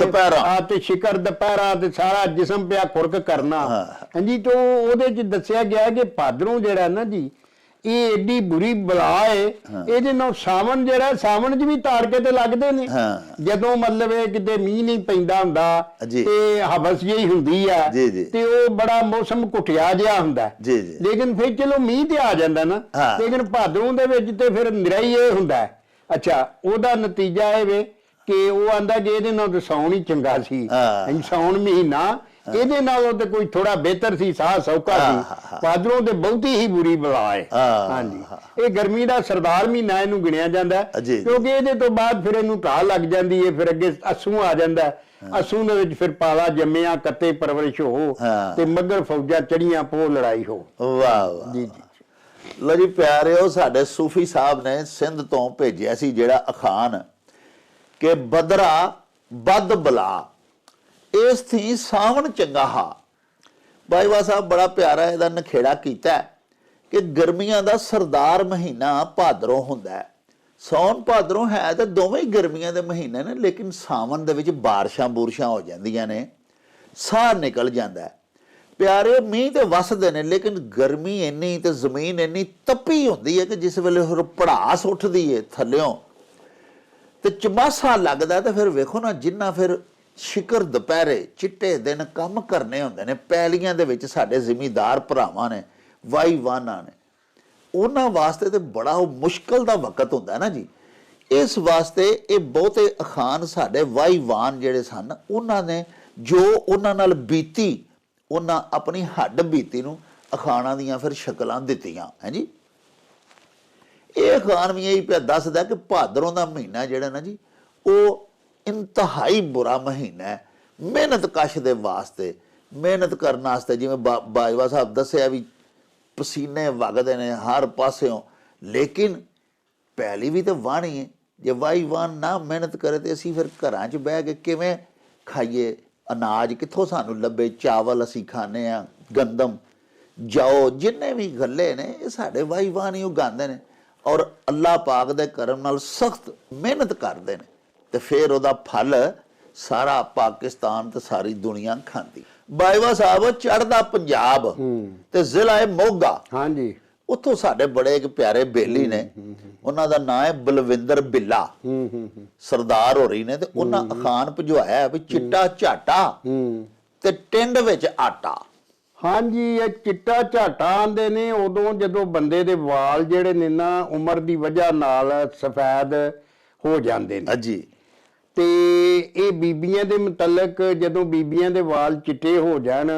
ਤੇ ਸ਼ਿਕਰ ਦੁਪਹਿਰਾ ਤੇ ਸਾਰਾ ਜਿਸਮ ਪਿਆ ਖੁਰਕ ਕਰਨਾ। ਹਾਂਜੀ, ਤੇ ਉਹਦੇ 'ਚ ਦੱਸਿਆ ਗਿਆ ਕਿ ਭਾਦਰੋਂ ਜਿਹੜਾ ਨਾ ਜੀ, ਇਹ ਏਡੀ ਬੁਰੀ ਬਲਾ ਏ। ਇਹਦੇ ਨਾਲ ਸਾਵਣ ਜਿਹੜਾ, ਸਾਵਣ 'ਚ ਵੀ ਤਾੜਕੇ ਤੇ ਲੱਗਦੇ ਨੇ। ਜਦੋਂ ਮਤਲਬ ਇਹ ਕਿਤੇ ਮੀਂਹ ਨਹੀਂ ਪੈਂਦਾ ਹੁੰਦਾ ਤੇ ਹਵਸ ਜਿਹੀ ਹੁੰਦੀ ਆ ਤੇ ਉਹ ਬੜਾ ਮੌਸਮ ਘੁੱਟਿਆ ਜਿਹਾ ਹੁੰਦਾ, ਲੇਕਿਨ ਫਿਰ ਚਲੋ ਮੀਂਹ ਤੇ ਆ ਜਾਂਦਾ ਨਾ। ਲੇਕਿਨ ਭਾਦਰੋਂ ਦੇ ਵਿੱਚ ਤੇ ਫਿਰ ਨਿਰਾ ਹੀ ਇਹ ਹੁੰਦਾ। ਅੱਛਾ, ਉਹਦਾ ਨਤੀਜਾ ਇਹ ਵੇ ਕਿ ਉਹ ਆਂਦਾ ਕਿ ਇਹਦੇ ਨਾਲ ਤਾਂ ਸਾਉਣ ਹੀ ਚੰਗਾ ਸੀ। ਸਾਉਣ ਮਹੀਨਾ ਇਹਦੇ ਨਾਲੋਂ ਤੇ ਕੋਈ ਥੋੜਾ ਬਿਹਤਰ ਸੀ, ਸਾਹ ਸੌਖਾ ਸੀ। ਭਾਦਰੋਂ ਤੇ ਬਹੁਤੀ ਹੀ ਬੁਰੀ ਬਲਾ ਹੈ। ਹਾਂਜੀ, ਇਹ ਗਰਮੀ ਦਾ ਸਰਦਾਰ ਮਹੀਨਾ ਇਹਨੂੰ ਗਿਣਿਆ ਜਾਂਦਾ, ਕਿਉਂਕਿ ਇਹਦੇ ਤੋਂ ਬਾਅਦ ਫਿਰ ਇਹਨੂੰ ਢਾਹ ਲੱਗ ਜਾਂਦੀ ਹੈ, ਫਿਰ ਅੱਗੇ ਅੱਸੂ ਆ ਜਾਂਦਾ। ਅੱਸੂ ਦੇ ਵਿੱਚ ਫਿਰ ਪਾਲਾ ਜੰਮਿਆ, ਕੱਤੇ ਪਰਵਰਿਸ਼ ਹੋ ਤੇ ਮੱਗਰ ਫੌਜਾਂ ਚੜੀਆਂ, ਪੋ ਲੜਾਈ ਹੋ। ਵਾਹ ਵਾਹ ਜੀ ਜੀ। ਲੋ ਜੀ ਪਿਆਰਿਓ, ਸਾਡੇ ਸੂਫੀ ਸਾਹਿਬ ਨੇ ਸਿੰਧ ਤੋਂ ਭੇਜਿਆ ਸੀ ਜਿਹੜਾ ਅਖਾਨ ਕਿ ਬਦਰਾ ਬਦ ਬਲਾ ਇਸ ਥੀ ਸਾਵਣ ਚੰਗਾ ਹਾ। ਬਾਈਵਾ ਸਾਹਿਬ ਬੜਾ ਪਿਆਰਾ ਇਹਦਾ ਨਖੇੜਾ ਕੀਤਾ ਕਿ ਗਰਮੀਆਂ ਦਾ ਸਰਦਾਰ ਮਹੀਨਾ ਭਾਦਰੋਂ ਹੁੰਦਾ ਹੈ। ਸੌਣ ਭਾਦਰੋਂ ਹੈ ਤਾਂ ਦੋਵੇਂ ਹੀ ਗਰਮੀਆਂ ਦੇ ਮਹੀਨੇ ਨੇ, ਲੇਕਿਨ ਸਾਵਣ ਦੇ ਵਿੱਚ ਬਾਰਿਸ਼ਾਂ ਬੂਰਸ਼ਾਂ ਹੋ ਜਾਂਦੀਆਂ ਨੇ, ਸਾਹ ਨਿਕਲ ਜਾਂਦਾ ਹੈ। ਪਿਆਰੇ, ਮੀਂਹ ਤੇ ਵਸਦੇ ਨੇ, ਲੇਕਿਨ ਗਰਮੀ ਇੰਨੀ ਤੇ ਜ਼ਮੀਨ ਇੰਨੀ ਤਪੀ ਹੁੰਦੀ ਹੈ ਕਿ ਜਿਸ ਵੇਲੇ ਹੋਰ ਭੜਾਸ ਉੱਠਦੀ ਹੈ ਥੱਲਿਓਂ ਤੇ ਚਮਾਸਾ ਲੱਗਦਾ, ਤੇ ਫਿਰ ਵੇਖੋ ਨਾ, ਜਿੰਨਾ ਫਿਰ ਸ਼ਿਕਰ ਦੁਪਹਿਰੇ ਚਿੱਟੇ ਦਿਨ ਕੰਮ ਕਰਨੇ ਹੁੰਦੇ ਨੇ ਪੈਲੀਆਂ ਦੇ ਵਿੱਚ, ਸਾਡੇ ਜ਼ਿਮੀਂਦਾਰ ਭਰਾਵਾਂ ਨੇ, ਵਾਈ ਵਾਹਨਾਂ ਨੇ, ਉਹਨਾਂ ਵਾਸਤੇ ਤੇ ਬੜਾ ਮੁਸ਼ਕਲ ਦਾ ਵਕਤ ਹੁੰਦਾ ਨਾ ਜੀ। ਇਸ ਵਾਸਤੇ ਇਹ ਬਹੁਤੇ ਅਖਾਨ ਸਾਡੇ ਵਾਈ ਵਾਹਨ ਜਿਹੜੇ ਸਨ, ਉਹਨਾਂ ਨੇ ਜੋ ਉਹਨਾਂ ਨਾਲ ਬੀਤੀ, ਉਹਨਾਂ ਆਪਣੀ ਹੱਡ ਬੀਤੀ ਨੂੰ ਅਖਾਨਾਂ ਦੀਆਂ ਫਿਰ ਸ਼ਕਲਾਂ ਦਿੱਤੀਆਂ ਹੈ ਜੀ। ਇਹ ਅਖਾਨ ਵੀ ਇਹੀ ਪਿਆ ਦੱਸਦਾ ਕਿ ਭਾਦਰੋਂ ਦਾ ਮਹੀਨਾ ਜਿਹੜਾ ਨਾ ਜੀ, ਉਹ ਇੰਤਹਾਈ ਬੁਰਾ ਮਹੀਨਾ ਹੈ ਮਿਹਨਤ ਕਸ਼ ਦੇ ਵਾਸਤੇ, ਮਿਹਨਤ ਕਰਨ ਵਾਸਤੇ। ਜਿਵੇਂ ਬਾਜਵਾ ਸਾਹਿਬ ਦੱਸਿਆ ਵੀ ਪਸੀਨੇ ਵਗਦੇ ਨੇ ਹਰ ਪਾਸਿਓਂ, ਲੇਕਿਨ ਪੈਲੀ ਵੀ ਤਾਂ ਵਾਹਣੀ ਹੈ। ਜੇ ਵਾਈ ਵਾਹਨ ਨਾ ਮਿਹਨਤ ਕਰੇ ਤੇ ਅਸੀਂ ਫਿਰ ਘਰਾਂ 'ਚ ਬਹਿ ਕੇ ਕਿਵੇਂ ਖਾਈਏ? ਅਨਾਜ ਕਿੱਥੋਂ ਸਾਨੂੰ ਲੱਭੇ? ਚਾਵਲ ਅਸੀਂ ਖਾਂਦੇ ਹਾਂ, ਗੰਦਮ, ਜਾਓ, ਜਿੰਨੇ ਵੀ ਗੱਲੇ ਨੇ ਇਹ ਸਾਡੇ ਵਾਈ ਵਾਹਨ ਹੀ ਉਗਾਉਂਦੇ ਨੇ, ਔਰ ਅੱਲਾਹ ਪਾਕ ਦੇ ਕਰਮ ਨਾਲ ਸਖਤ ਮਿਹਨਤ ਕਰਦੇ ਨੇ, ਤੇ ਫਿਰ ਉਹਦਾ ਫਲ ਸਾਰਾ ਪਾਕਿਸਤਾਨ ਤੇ ਸਾਰੀ ਦੁਨੀਆ ਖਾਂਦੀ। ਬਾਈਵਾ ਸਾਹਿਬ, ਚੜ੍ਹਦਾ ਪੰਜਾਬ ਤੇ ਜ਼ਿਲ੍ਹਾ ਹੈ ਮੋਗਾ। ਹਾਂਜੀ, ਉੱਥੋਂ ਸਾਡੇ ਬੜੇ ਇੱਕ ਪਿਆਰੇ ਬੇਲੀ ਨੇ, ਉਹਨਾਂ ਦਾ ਨਾਂ ਹੈ ਬਲਵਿੰਦਰ ਬਿੱਲਾ, ਸਰਦਾਰ ਹੋ ਰਹੀ ਨੇ, ਤੇ ਉਹਨਾਂ ਅਖਾਨ ਭਜਵਾਇਆ ਵੀ ਚਿੱਟਾ ਝਾਟਾ ਤੇ ਟਿੰਡ ਵਿੱਚ ਆਟਾ। ਹਾਂਜੀ, ਇਹ ਚਿੱਟਾ ਝਾਟਾ ਆਂਦੇ ਨੇ ਉਦੋਂ ਜਦੋਂ ਬੰਦੇ ਦੇ ਵਾਲ ਜਿਹੜੇ ਨੇ ਨਾ ਉਮਰ ਦੀ ਵਜ੍ਹਾ ਨਾਲ ਸਫੈਦ ਹੋ ਜਾਂਦੇ ਨੇ ਜੀ। ਤੇ ਇਹ ਬੀਬੀਆਂ ਦੇ ਮੁਤਲਕ ਜਦੋਂ ਬੀਬੀਆਂ ਦੇ ਵਾਲ ਚਿੱਟੇ ਹੋ ਜਾਣ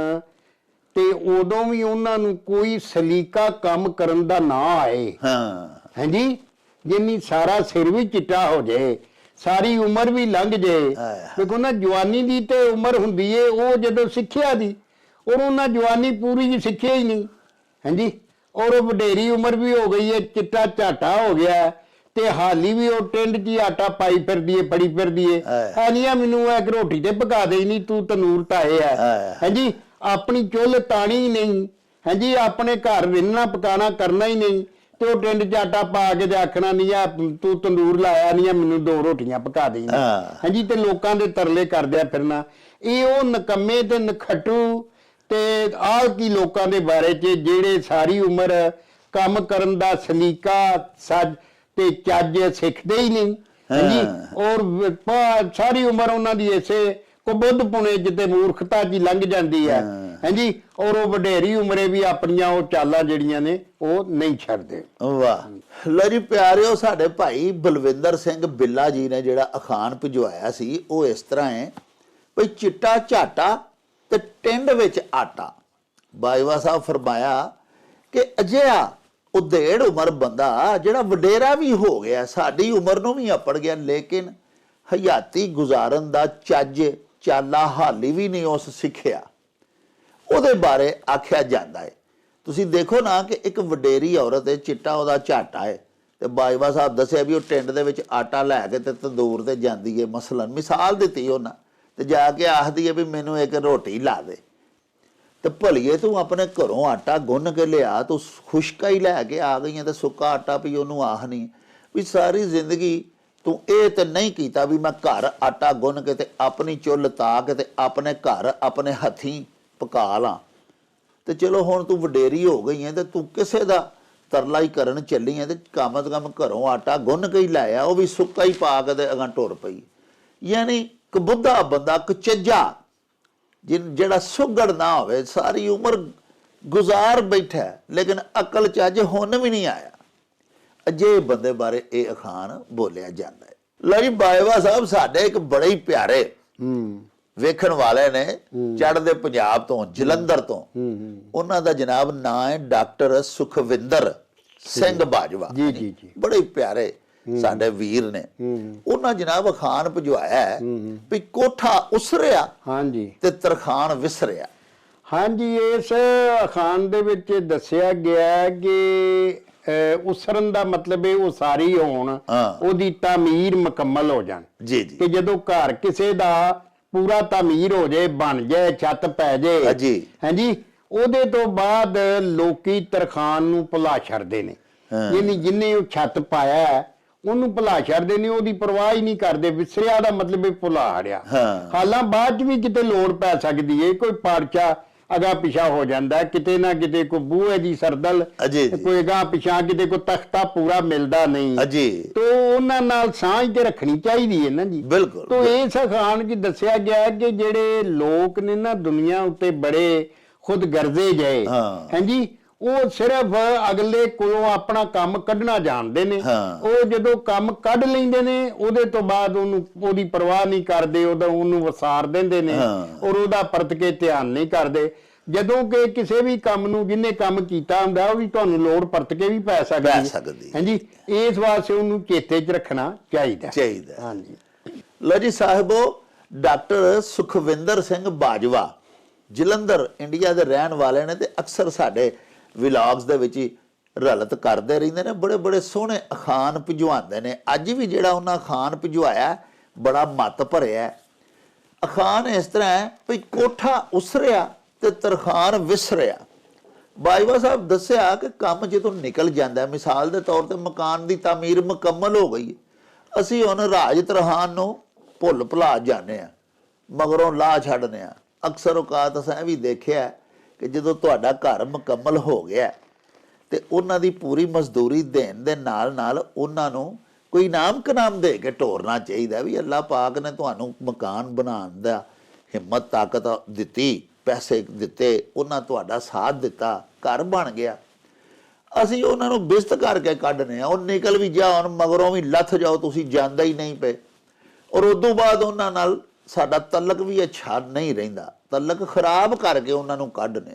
ਤੇ ਉਦੋਂ ਵੀ ਉਹਨਾਂ ਨੂੰ ਕੋਈ ਸਲੀਕਾ ਕੰਮ ਕਰਨ ਦਾ ਨਾ ਆਏ। ਹਾਂਜੀ, ਜਿੰਨੀ ਸਾਰਾ ਸਿਰ ਵੀ ਚਿੱਟਾ ਹੋ ਜਾਏ, ਸਾਰੀ ਉਮਰ ਵੀ ਲੰਘ ਜਾਏ। ਦੇਖੋ ਨਾ, ਜਵਾਨੀ ਦੀ ਤੇ ਉਮਰ ਹੁੰਦੀ ਏ ਉਹ ਜਦੋਂ ਸਿੱਖਿਆ ਦੀ, ਔਰ ਉਹਨਾਂ ਜਵਾਨੀ ਪੂਰੀ ਜੀ ਸਿੱਖਿਆ ਹੀ ਨਹੀਂ। ਹਾਂਜੀ, ਔਰ ਉਹ ਵਡੇਰੀ ਉਮਰ ਵੀ ਹੋ ਗਈ ਹੈ, ਚਿੱਟਾ ਝਾਟਾ ਹੋ ਗਿਆ, ਤੇ ਹਾਲੀ ਵੀ ਉਹ ਟਿੰਡ 'ਚ ਆਟਾ ਪਾਈ ਫਿਰਦੀ ਏ, ਫੜੀ ਫਿਰਦੀ ਏ। ਆਨੀਆਂ ਮੈਨੂੰ ਇੱਕ ਰੋਟੀ ਤੇ ਪਕਾ ਦੇ ਨਹੀਂ, ਤੂੰ ਤਨੂਰ ਢਾਏ ਆ। ਹਾਂਜੀ, ਆਪਣੀ ਚੁੱਲ੍ਹ ਤਾਣੀ ਨਹੀਂ। ਹਾਂਜੀ, ਆਪਣੇ ਘਰ ਰਿੰਨਣਾ ਪਕਾਣਾ ਕਰਨਾ ਹੀ ਨਹੀਂ, ਤੇ ਉਹ ਟਿੰਡ 'ਚ ਆਟਾ ਪਾ ਕੇ ਤੇ ਆਖਣਾ ਨਹੀਂ ਆ ਤੂੰ ਤੰਦੂਰ ਲਾਇਆ ਨਹੀਂ ਆ, ਮੈਨੂੰ 2 ਰੋਟੀਆਂ ਪਕਾ ਦੇ। ਹਾਂਜੀ, ਤੇ ਲੋਕਾਂ ਦੇ ਤਰਲੇ ਕਰਦਿਆ ਫਿਰਨਾ। ਇਹ ਉਹ ਨਕੰਮੇ ਤੇ ਨਖੱਟੂ ਤੇ ਆਹ ਕੀ ਲੋਕਾਂ ਦੇ ਬਾਰੇ 'ਚ ਜਿਹੜੇ ਸਾਰੀ ਉਮਰ ਕੰਮ ਕਰਨ ਦਾ ਸਲੀਕਾ ਸੱਜ ਤੇ ਚੱਜ ਸਿੱਖਦੇ ਹੀ ਨਹੀਂ। ਹਾਂਜੀ, ਔਰ ਸਾਰੀ ਉਮਰ ਉਹਨਾਂ ਦੀ ਇਸੇ ਕੁਬੁੱਧ ਪੁਣੇ ਜਿੱਤੇ ਮੂਰਖਤਾ ਜੀ ਲੰਘ ਜਾਂਦੀ ਹੈ। ਹਾਂਜੀ, ਔਰ ਉਹ ਵਡੇਰੀ ਉਮਰੇ ਵੀ ਆਪਣੀਆਂ ਉਹ ਚਾਲਾਂ ਜਿਹੜੀਆਂ ਨੇ ਉਹ ਨਹੀਂ ਛੱਡਦੇ। ਵਾਹ। ਲੋ ਜੀ ਪਿਆਰਿਓ, ਸਾਡੇ ਭਾਈ ਬਲਵਿੰਦਰ ਸਿੰਘ ਬਿੱਲਾ ਜੀ ਨੇ ਜਿਹੜਾ ਅਖਾਨ ਭਜਵਾਇਆ ਸੀ ਉਹ ਇਸ ਤਰ੍ਹਾਂ ਹੈ ਵੀ ਚਿੱਟਾ ਝਾਟਾ ਤੇ ਟਿੰਡ ਵਿੱਚ ਆਟਾ। ਬਾਜਵਾ ਸਾਹਿਬ ਫਰਮਾਇਆ ਕਿ ਅਜਿਹਾ ਉਧੇੜ ਉਮਰ ਬੰਦਾ ਜਿਹੜਾ ਵਡੇਰਾ ਵੀ ਹੋ ਗਿਆ, ਸਾਡੀ ਉਮਰ ਨੂੰ ਵੀ ਅਪੜ ਗਿਆ, ਲੇਕਿਨ ਹਯਾਤੀ ਗੁਜ਼ਾਰਨ ਦਾ ਚੱਜ ਚਾਲਾ ਹਾਲੀ ਵੀ ਨਹੀਂ ਉਸ ਸਿੱਖਿਆ, ਉਹਦੇ ਬਾਰੇ ਆਖਿਆ ਜਾਂਦਾ ਹੈ। ਤੁਸੀਂ ਦੇਖੋ ਨਾ ਕਿ ਇੱਕ ਵਡੇਰੀ ਔਰਤ ਹੈ, ਚਿੱਟਾ ਉਹਦਾ ਝਾਟਾ ਹੈ, ਤੇ ਬਾਜਵਾ ਸਾਹਿਬ ਦੱਸਿਆ ਵੀ ਉਹ ਟਿੰਡ ਦੇ ਵਿੱਚ ਆਟਾ ਲੈ ਕੇ ਤੇ ਤੰਦੂਰ ਤੇ ਜਾਂਦੀ ਹੈ। ਮਸਲਨ ਮਿਸਾਲ ਦਿੱਤੀ ਉਹਨਾਂ, ਤੇ ਜਾ ਕੇ ਆਖਦੀ ਹੈ ਵੀ ਮੈਨੂੰ ਇੱਕ ਰੋਟੀ ਲਾ ਦੇ। ਤੇ ਭਲੀਏ ਤੂੰ ਆਪਣੇ ਘਰੋਂ ਆਟਾ ਗੁੰਨ ਕੇ ਲਿਆ, ਤੂੰ ਖੁਸ਼ਕਾ ਹੀ ਲੈ ਕੇ ਆ ਗਈਆਂ ਤੇ ਸੁੱਕਾ ਆਟਾ ਵੀ ਉਹਨੂੰ ਆਖ ਨਹੀਂ ਵੀ ਸਾਰੀ ਜ਼ਿੰਦਗੀ ਤੂੰ ਇਹ ਤੇ ਨਹੀਂ ਕੀਤਾ ਵੀ ਮੈਂ ਘਰ ਆਟਾ ਗੁੰਨ ਕੇ ਤੇ ਆਪਣੀ ਚੁੱਲ੍ਹ ਤਾ ਕੇ ਤੇ ਆਪਣੇ ਘਰ ਆਪਣੇ ਹੱਥੀਂ ਪਕਾ ਲਾਂ। ਤੇ ਚਲੋ ਹੁਣ ਤੂੰ ਵਡੇਰੀ ਹੋ ਗਈ ਹੈ ਤੇ ਤੂੰ ਕਿਸੇ ਦਾ ਤਰਲਾ ਹੀ ਕਰਨ ਚੱਲੀ ਹੈ, ਤੇ ਕਮ ਤੋਂ ਕਮ ਘਰੋਂ ਆਟਾ ਗੁੰਨ ਕੇ ਹੀ ਲਾਇਆ, ਉਹ ਵੀ ਸੁੱਕਾ ਹੀ ਪਾ ਕੇ ਤੇ ਅਗਾਂ ਟੁਰ ਪਈ। ਯਾਨੀ ਕਬੁੱਧਾ ਬੰਦਾ, ਕਚੱਜਾ, ਜਿਹੜਾ ਸੁਗੜ ਨਾ ਹੋਵੇ, ਸਾਰੀ ਉਮਰ ਗੁਜ਼ਾਰ ਬੈਠਾ ਲੇਕਿਨ ਅਕਲ ਚੱਜ ਹੁਣ ਵੀ ਨਹੀਂ ਆਇਆ। ਅਜੇ ਬੰਦੇ ਬਾਰੇ ਇਹ ਅਖਾਨ ਬੋਲਿਆ ਜਾਂਦਾ ਹੈ। ਲਓ ਜੀ ਬਾਜਵਾ ਸਾਹਿਬ, ਸਾਡੇ ਇੱਕ ਬੜੇ ਹੀ ਪਿਆਰੇ ਵੇਖਣ ਵਾਲੇ ਨੇ ਚੜ੍ਹਦੇ ਪੰਜਾਬ ਤੋਂ, ਜਲੰਧਰ ਤੋਂ। ਉਹਨਾਂ ਦਾ ਜਨਾਬ ਨਾਂ ਹੈ ਡਾਕਟਰ ਸੁਖਵਿੰਦਰ ਸਿੰਘ ਬਾਜਵਾ। ਜੀ ਜੀ ਜੀ। ਬੜੇ ਪਿਆਰੇ ਸਾਡੇ ਵੀਰ ਨੇ। ਉਹਨਾਂ ਜਨਾਬ ਅਖਾਣ ਭਜਵਾਇਆ ਵੀ ਕੋਠਾ ਉਸਰਿਆ ਹਾਂਜੀ ਤੇ ਤਰਖਾਣ ਵਿਸਰਿਆ। ਹਾਂਜੀ, ਇਸ ਅਖਾਣ ਦੇ ਵਿੱਚ ਦੱਸਿਆ ਗਿਆ ਕਿ ਉਸਰਨ ਦਾ ਮਤਲਬ ਹੈ ਉਸਾਰੀ ਹੋਣ, ਉਹਦੀ ਤਾਮੀਰ ਮੁਕੰਮਲ ਹੋ ਜਾਣ। ਜੀ ਜੀ। ਕਿ ਜਦੋਂ ਘਰ ਕਿਸੇ ਦਾ ਪੂਰਾ ਤਾਮੀਰ ਹੋ ਜਾਏ, ਬਣ ਜਾਏ, ਛੱਤ ਪੈ ਜਾਏ, ਹਾਂਜੀ ਹਾਂਜੀ, ਉਹਦੇ ਤੋਂ ਬਾਅਦ ਲੋਕੀ ਤਰਖਾਨ ਨੂੰ ਭੁਲਾ ਛੱਡਦੇ ਨੇ। ਯਾਨੀ ਜਿੰਨੇ ਉਹ ਛੱਤ ਪਾਇਆ ਹੈ, ਉਹਨੂੰ ਭੁਲਾ ਛੱਡਦੇ ਨੇ, ਉਹਦੀ ਪਰਵਾਹ ਹੀ ਨਹੀਂ ਕਰਦੇ। ਵਿਸਰਿਆ ਦਾ ਮਤਲਬ ਹੈ ਭੁਲਾ ਹੜਿਆ। ਹਾਲਾਂ ਬਾਅਦ ਚ ਵੀ ਕਿਤੇ ਲੋੜ ਪੈ ਸਕਦੀ ਹੈ, ਕੋਈ ਪਾਰਚਾ ਅਗਾ ਪਿਛਾ ਹੋ ਜਾਂਦਾ, ਕਿਤੇ ਨਾ ਕਿਤੇ ਕੋਈ ਬੂਹੇ ਦੀ ਸਰਦਲ, ਕੋਈ ਅਗਾ ਪਿਛਾ ਕਿਤੇ ਕੋਈ ਤਖਤਾ ਪੂਰਾ ਮਿਲਦਾ ਨਹੀਂ, ਤੋ ਉਹਨਾਂ ਨਾਲ ਸਾਂਝ ਤੇ ਰੱਖਣੀ ਚਾਹੀਦੀ ਹੈ ਨਾ ਜੀ। ਬਿਲਕੁਲ। ਤੋ ਇਸ ਅਖਾਣ ਚ ਦੱਸਿਆ ਗਿਆ ਕਿ ਜਿਹੜੇ ਲੋਕ ਨੇ ਨਾ ਦੁਨੀਆ ਉੱਤੇ ਬੜੇ ਖੁਦ ਗਰਜ਼ੇ ਗਏ, ਹਾਂਜੀ, ਉਹ ਸਿਰਫ ਅਗਲੇ ਕੋਲੋਂ ਆਪਣਾ ਕੰਮ ਕੱਢਣਾ ਜਾਣਦੇ ਨੇ। ਉਹ ਜਦੋਂ ਕੰਮ ਕੱਢ ਲੈਂਦੇ ਨੇ, ਉਹਦੇ ਤੋਂ ਬਾਅਦ ਉਹਦੀ ਪਰਵਾਹ ਨਹੀਂ ਕਰਦੇ, ਉਹਨੂੰ ਵਸਾਰ ਦਿੰਦੇ ਨੇ ਔਰ ਉਹਦਾ ਪਰਤ ਕੇ ਧਿਆਨ ਨਹੀਂ ਕਰਦੇ। ਜਦੋਂ ਕਿ ਕਿਸੇ ਵੀ ਕੰਮ ਨੂੰ ਜਿਹਨੇ ਕੰਮ ਕੀਤਾ ਹੁੰਦਾ, ਉਹ ਵੀ ਤੁਹਾਨੂੰ ਲੋੜ ਪਰਤ ਕੇ ਵੀ ਪੈ ਸਕਦੀ, ਹਾਂਜੀ। ਇਸ ਵਾਸਤੇ ਉਹਨੂੰ ਚੇਤੇ 'ਚ ਰੱਖਣਾ ਚਾਹੀਦਾ। ਹਾਂਜੀ। ਲਓ ਜੀ ਸਾਹਿਬੋ, ਡਾਕਟਰ ਸੁਖਵਿੰਦਰ ਸਿੰਘ ਬਾਜਵਾ ਜਲੰਧਰ ਇੰਡੀਆ ਦੇ ਰਹਿਣ ਵਾਲੇ ਨੇ ਤੇ ਅਕਸਰ ਸਾਡੇ ਵਲੌਗਸ ਦੇ ਵਿੱਚ ਰਲਤ ਕਰਦੇ ਰਹਿੰਦੇ ਨੇ। ਬੜੇ ਬੜੇ ਸੋਹਣੇ ਅਖਾਣ ਭਿਜਵਾਉਂਦੇ ਨੇ। ਅੱਜ ਵੀ ਜਿਹੜਾ ਉਹਨਾਂ ਅਖਾਣ ਭਿਜਵਾਇਆ ਬੜਾ ਮੱਤ ਭਰਿਆ। ਅਖਾਣ ਇਸ ਤਰ੍ਹਾਂ ਹੈ ਵੀ ਕੋਠਾ ਉਸਰਿਆ ਤੇ ਤਰਖਾਣ ਵਿਸਰਿਆ। ਬਾਜਵਾ ਸਾਹਿਬ ਦੱਸਿਆ ਕਿ ਕੰਮ ਜਦੋਂ ਨਿਕਲ ਜਾਂਦਾ, ਮਿਸਾਲ ਦੇ ਤੌਰ ਤੇ ਮਕਾਨ ਦੀ ਤਾਮੀਰ ਮੁਕੰਮਲ ਹੋ ਗਈ, ਅਸੀਂ ਹੁਣ ਰਾਜ ਤਰਖਾਣ ਨੂੰ ਭੁੱਲ ਭੁਲਾ ਜਾਂਦੇ ਹਾਂ, ਮਗਰੋਂ ਲਾਹ ਛੱਡਦੇ ਹਾਂ। ਅਕਸਰ ਔਕਾਤ ਅਸੀਂ ਵੀ ਦੇਖਿਆ ਕਿ ਜਦੋਂ ਤੁਹਾਡਾ ਘਰ ਮੁਕੰਮਲ ਹੋ ਗਿਆ ਤੇ ਉਹਨਾਂ ਦੀ ਪੂਰੀ ਮਜ਼ਦੂਰੀ ਦੇਣ ਦੇ ਨਾਲ ਨਾਲ ਉਹਨਾਂ ਨੂੰ ਕੋਈ ਇਨਾਮ ਕਨਾਮ ਦੇ ਕੇ ਟੋਰਨਾ ਚਾਹੀਦਾ ਵੀ ਅੱਲਾਹ ਪਾਕ ਨੇ ਤੁਹਾਨੂੰ ਮਕਾਨ ਬਣਾਉਣ ਦਾ ਹਿੰਮਤ ਤਾਕਤ ਦਿੱਤੀ, ਪੈਸੇ ਦਿੱਤੇ, ਉਹਨਾਂ ਤੁਹਾਡਾ ਸਾਥ ਦਿੱਤਾ, ਘਰ ਬਣ ਗਿਆ। ਅਸੀਂ ਉਹਨਾਂ ਨੂੰ ਬਿਸਤ ਕਰਕੇ ਕੱਢਨੇ ਆ, ਉਹ ਨਿਕਲ ਵੀ ਜਾਣ, ਮਗਰੋਂ ਵੀ ਲੱਥ ਜਾਓ, ਤੁਸੀਂ ਜਾਂਦਾ ਹੀ ਨਹੀਂ ਪਏ। ਔਰ ਉਦੋਂ ਬਾਅਦ ਉਹਨਾਂ ਨਾਲ ਸਾਡਾ ਤਲਕ ਵੀ ਅੱਛਾ ਨਹੀਂ ਰਹਿੰਦਾ, ਤਲਕ ਖਰਾਬ ਕਰਕੇ ਉਹਨਾਂ ਨੂੰ ਕੱਢਨੇ।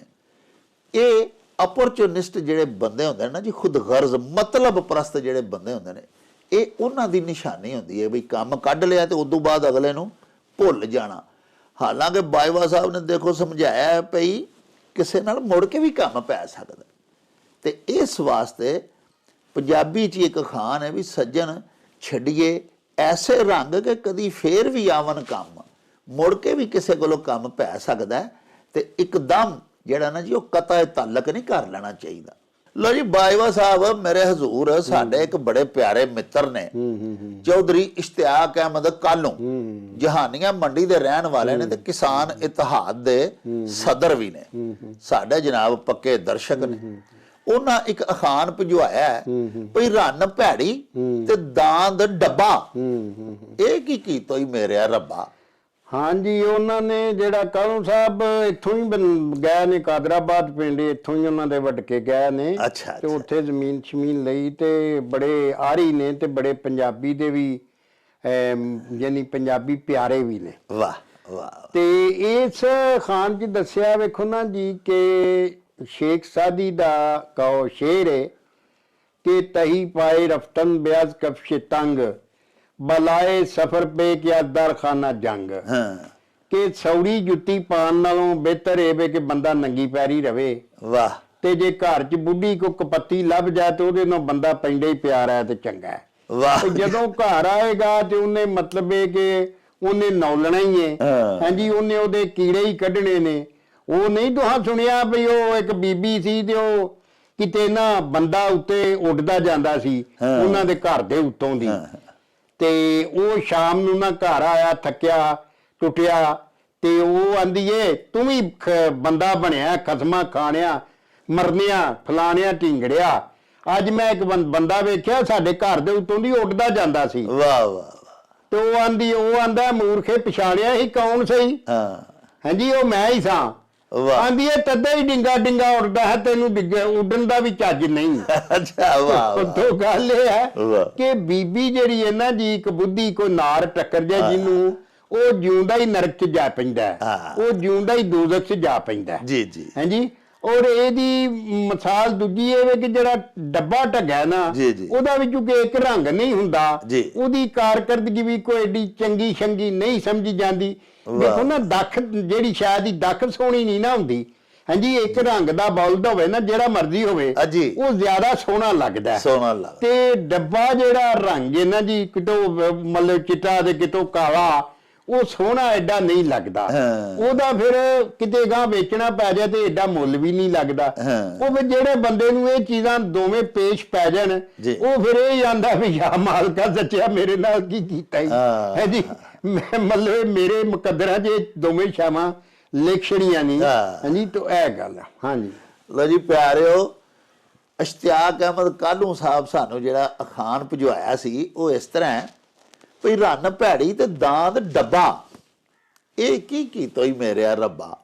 ਇਹ ਅਪਰਚੂਨਿਸਟ ਜਿਹੜੇ ਬੰਦੇ ਹੁੰਦੇ ਨੇ ਨਾ ਜੀ, ਖੁਦ ਗਰਜ਼ ਮਤਲਬ ਪ੍ਰਸਤ ਜਿਹੜੇ ਬੰਦੇ ਹੁੰਦੇ ਨੇ, ਇਹ ਉਹਨਾਂ ਦੀ ਨਿਸ਼ਾਨੀ ਹੁੰਦੀ ਹੈ ਵੀ ਕੰਮ ਕੱਢ ਲਿਆ ਤੇ ਉਦੋਂ ਬਾਅਦ ਅਗਲੇ ਨੂੰ ਭੁੱਲ ਜਾਣਾ। ਹਾਲਾਂਕਿ ਬਾਜਵਾ ਸਾਹਿਬ ਨੇ ਦੇਖੋ ਸਮਝਾਇਆ ਪਈ ਕਿਸੇ ਨਾਲ ਮੁੜ ਕੇ ਵੀ ਕੰਮ ਪੈ ਸਕਦਾ। ਤੇ ਇਸ ਵਾਸਤੇ ਪੰਜਾਬੀ 'ਚ ਇੱਕ ਅਖਾਣ ਹੈ ਵੀ ਸੱਜਣ ਛੱਡੀਏ ਐਸੇ ਰੰਗ ਕਿ ਕਦੀ ਫੇਰ ਵੀ ਆਵਨ ਕੰਮ, ਮੁੜ ਕੇ ਵੀ ਕਿਸੇ ਕੋਲੋਂ ਕੰਮ ਪੈ ਸਕਦਾ ਤੇ ਇੱਕਦਮ ਜਿਹੜਾ ਨਾ ਜੀ ਉਹ ਕਤਈ ਤਾਲਕ ਨਹੀਂ ਕਰ ਲੈਣਾ ਚਾਹੀਦਾ। ਲੋ ਜੀ ਬਾਜਵਾ ਸਾਹਿਬ ਮੇਰੇ ਹਜ਼ੂਰ ਸਾਡੇ ਇੱਕ ਬੜੇ ਪਿਆਰੇ ਮਿੱਤਰ ਨੇ, ਚੌਧਰੀ ਇਸ਼ਤਿਆਕ ਅਹਿਮਦ ਕਾਲੂ, ਜਹਾਨੀਆਂ ਮੰਡੀ ਦੇ ਰਹਿਣ ਵਾਲੇ ਨੇ ਤੇ ਕਿਸਾਨ ਇਤਿਹਾਦ ਦੇ ਸਦਰ ਵੀ ਨੇ, ਸਾਡੇ ਜਨਾਬ ਪੱਕੇ ਦਰਸ਼ਕ ਨੇ। ਉਹਨਾਂ ਇੱਕ ਅਖਾਣ ਭਿਜਵਾਇਆ ਭਈ ਰੰਨ ਭੈੜੀ ਤੇ ਦਾੰਦ ਡੱਬਾ, ਇਹ ਕੀ ਕੀਤਾ ਹੀ ਮੇਰੇ ਰੱਬਾ। ਹਾਂਜੀ, ਉਹਨਾਂ ਨੇ ਜਿਹੜਾ ਕਾਲੂ ਸਾਹਿਬ ਇੱਥੋਂ ਹੀ ਗਏ ਨੇ, ਕਾਦਰਾਬਾਦ ਪਿੰਡ, ਇੱਥੋਂ ਹੀ ਉਹਨਾਂ ਦੇ ਵੱਢ ਕੇ ਗਏ ਨੇ ਤੇ ਉੱਥੇ ਜ਼ਮੀਨ ਸ਼ਮੀਨ ਲਈ ਤੇ ਬੜੇ ਆਰੀ ਨੇ ਤੇ ਬੜੇ ਪੰਜਾਬੀ ਦੇ ਵੀ ਯਾਨੀ ਪੰਜਾਬੀ ਪਿਆਰੇ ਵੀ ਨੇ। ਵਾਹ ਵਾਹ। ਤੇ ਇਸ ਖਾਨ 'ਚ ਦੱਸਿਆ ਵੇਖੋ ਨਾ ਜੀ ਕਿ शेख सादी दा कहो शेर है कि तही पाए रफ्तन ब्याज कफशे तंग बलाए सफर पे क्या दर खाना जंग। कि सौड़ी जुत्ती पान नालों बेहतर है कि बंदा नंगी पैरी रवे। वाह। ते जे घर च बुढ़ी को कपत्ती लभ जाए तो उहदे नाल बंदा पैंडे ही प्यार है ते चंगा है। वाह। जदों घर आएगा ते उन्हें मतलब है कि उन्हें नौलना ही है, हां जी, उन्हें उहदे कीड़े ही कढने ने। ਉਹ ਨਹੀਂ ਤੁਹਾਂ ਸੁਣਿਆ ਵੀ ਉਹ ਇੱਕ ਬੀਬੀ ਸੀ ਤੇ ਉਹ ਕਿਤੇ ਨਾ ਬੰਦਾ ਉੱਤੇ ਉੱਡਦਾ ਜਾਂਦਾ ਸੀ ਉਹਨਾਂ ਦੇ ਘਰ ਦੇ ਉੱਤੋਂ ਦੀ, ਤੇ ਉਹ ਸ਼ਾਮ ਨੂੰ ਨਾ ਘਰ ਆਇਆ ਥੱਕਿਆ ਟੁੱਟਿਆ ਤੇ ਉਹ ਆਂਦੀ ਏ ਤੂੰ ਵੀ ਬੰਦਾ ਬਣਿਆ, ਖਸਮਾਂ ਖਾਣਿਆ, ਮਰਨਿਆ, ਫਲਾਣਿਆ, ਢਿੰਗੜਿਆ। ਅੱਜ ਮੈਂ ਇੱਕ ਬੰਦਾ ਵੇਖਿਆ ਸਾਡੇ ਘਰ ਦੇ ਉੱਤੋਂ ਦੀ ਉੱਡਦਾ ਜਾਂਦਾ ਸੀ। ਵਾਹ ਵਾਹ। ਤੇ ਉਹ ਆਂਦਾ ਮੂਰਖੇ ਪਛਾਣਿਆ ਹੀ ਕੌਣ ਸਹੀ? ਹਾਂਜੀ, ਉਹ ਮੈਂ ਹੀ ਸਾਂ। ਆਂਦੀ ਇਹ ਤੱਦਾ ਹੀ ਡਿੰਗਾ ਡਿੰਗਾ ਉੱਡਦਾ ਹੈ, ਤੈਨੂੰ ਉੱਡਣ ਦਾ ਵੀ ਚੱਜ ਨਹੀਂ। ਅੱਛਾ ਵਾਹ। ਤੋਂ ਗੱਲ ਇਹ ਹੈ ਕਿ ਬੀਬੀ ਜਿਹੜੀ ਹੈ ਨਾ ਜੀ, ਇੱਕ ਬੁੱਧੀ ਕੋਈ ਨਾਰ ਟੱਕਰ ਜਾਏ ਜਿਹਨੂੰ, ਉਹ ਜਿਉਂਦਾ ਹੀ ਨਰਕ 'ਚ ਜਾ ਪੈਂਦਾ ਹੈ। ਹਾਂ। ਉਹ ਜਿਉਂਦਾ ਹੀ ਦੋਜ਼ਖ 'ਚ ਜਾ ਪੈਂਦਾ ਹੈ। ਜੀ ਜੀ ਹਾਂਜੀ। ਔਰ ਇਹਦੀ ਮਿਸਾਲ ਦੂਜੀ ਇਹ ਵੇ ਕਿ ਜਿਹੜਾ ਡੱਬਾ ਢੱਗਾ ਨਾ ਜੀ, ਜੀ। ਉਹਦਾ ਵਿੱਚੋਂ ਕਿ ਇੱਕ ਰੰਗ ਨਹੀਂ ਹੁੰਦਾ, ਜੀ। ਉਹਦੀ ਕਾਰਕਰਦਗੀ ਵੀ ਕੋਈ ਏਡੀ ਚੰਗੀ ਸ਼ੰਗੀ ਨਹੀਂ ਸਮਝੀ ਜਾਂਦੀ। ਵਾਹ। ਦੇਖੋ ਨਾ ਦੱਖ ਜਿਹੜੀ ਸ਼ਾਇਦ ਦੀ ਦੱਖ ਸੋਹਣੀ ਨਹੀਂ ਨਾ ਹੁੰਦੀ। ਹਾਂਜੀ। ਇੱਕ ਰੰਗ ਦਾ ਬਲਦ ਹੋਵੇ ਨਾ ਜਿਹੜਾ ਮਰਜ਼ੀ ਹੋਵੇ ਹਾਂਜੀ। ਉਹ ਜ਼ਿਆਦਾ ਸੋਹਣਾ ਲੱਗਦਾ ਹੈ। ਸੋਹਣਾ ਲੱਗਦਾ। ਤੇ ਡੱਬਾ ਜਿਹੜਾ ਰੰਗ ਹੈ ਨਾ ਜੀ, ਕਿਤੋਂ ਮਤਲਬ ਚਿੱਟਾ ਤੇ ਕਿਤੋਂ ਕਾਲਾ, ਉਹ ਸੋਹਣਾ ਐਡਾ ਨਹੀਂ ਲੱਗਦਾ। ਹਾਂ। ਉਹਦਾ ਫਿਰ ਕਿਤੇ ਗਾਂ ਵੇਚਣਾ ਪੈ ਜਾਏ ਤੇ ਐਡਾ ਮੁੱਲ ਵੀ ਨਹੀਂ ਲੱਗਦਾ। ਹਾਂ। ਉਹ ਫਿਰ ਜਿਹੜੇ ਬੰਦੇ ਨੂੰ ਇਹ ਚੀਜ਼ਾਂ ਦੋਵੇਂ ਪੇਸ਼ ਪੈ ਜਾਣ, ਜੀ। ਉਹ ਫਿਰ ਇਹ ਜਾਂਦਾ ਵੀ ਯਾ ਮਾਲਕਾ ਸੱਚਿਆ ਮੇਰੇ ਨਾਲ ਕੀ ਕੀਤਾ ਹੀ ਹਾਂ। ਹੈ ਜੀ। ਮੈਂ ਮਤਲਬ ਮੇਰੇ ਮੁਕੱਦਰਾਂ 'ਚ ਇਹ ਦੋਵੇਂ ਸ਼ਾਮਾਂ ਲਿਖਣੀਆਂ ਨਹੀਂ। ਹਾਂ। ਹਾਂਜੀ। ਤਾਂ ਇਹ ਗੱਲ ਆ। ਹਾਂਜੀ। ਲੋ ਜੀ ਪਿਆਰਿਓ, ਇਸ਼ਤਿਆਕ ਅਹਿਮਦ ਕਾਲੂ ਸਾਹਿਬ ਸਾਨੂੰ ਜਿਹੜਾ ਅਖਾਣ ਭਜਵਾਇਆ ਸੀ ਉਹ ਇਸ ਤਰ੍ਹਾਂ ਹੈ ਵੀ ਰੰਨ ਭੈੜੀ ਤੇ ਦਾਂਦ ਡੱਬਾ, ਇਹ ਕੀ ਕੀਤਾ ਹੀ ਮੇਰੇ ਰੱਬਾ।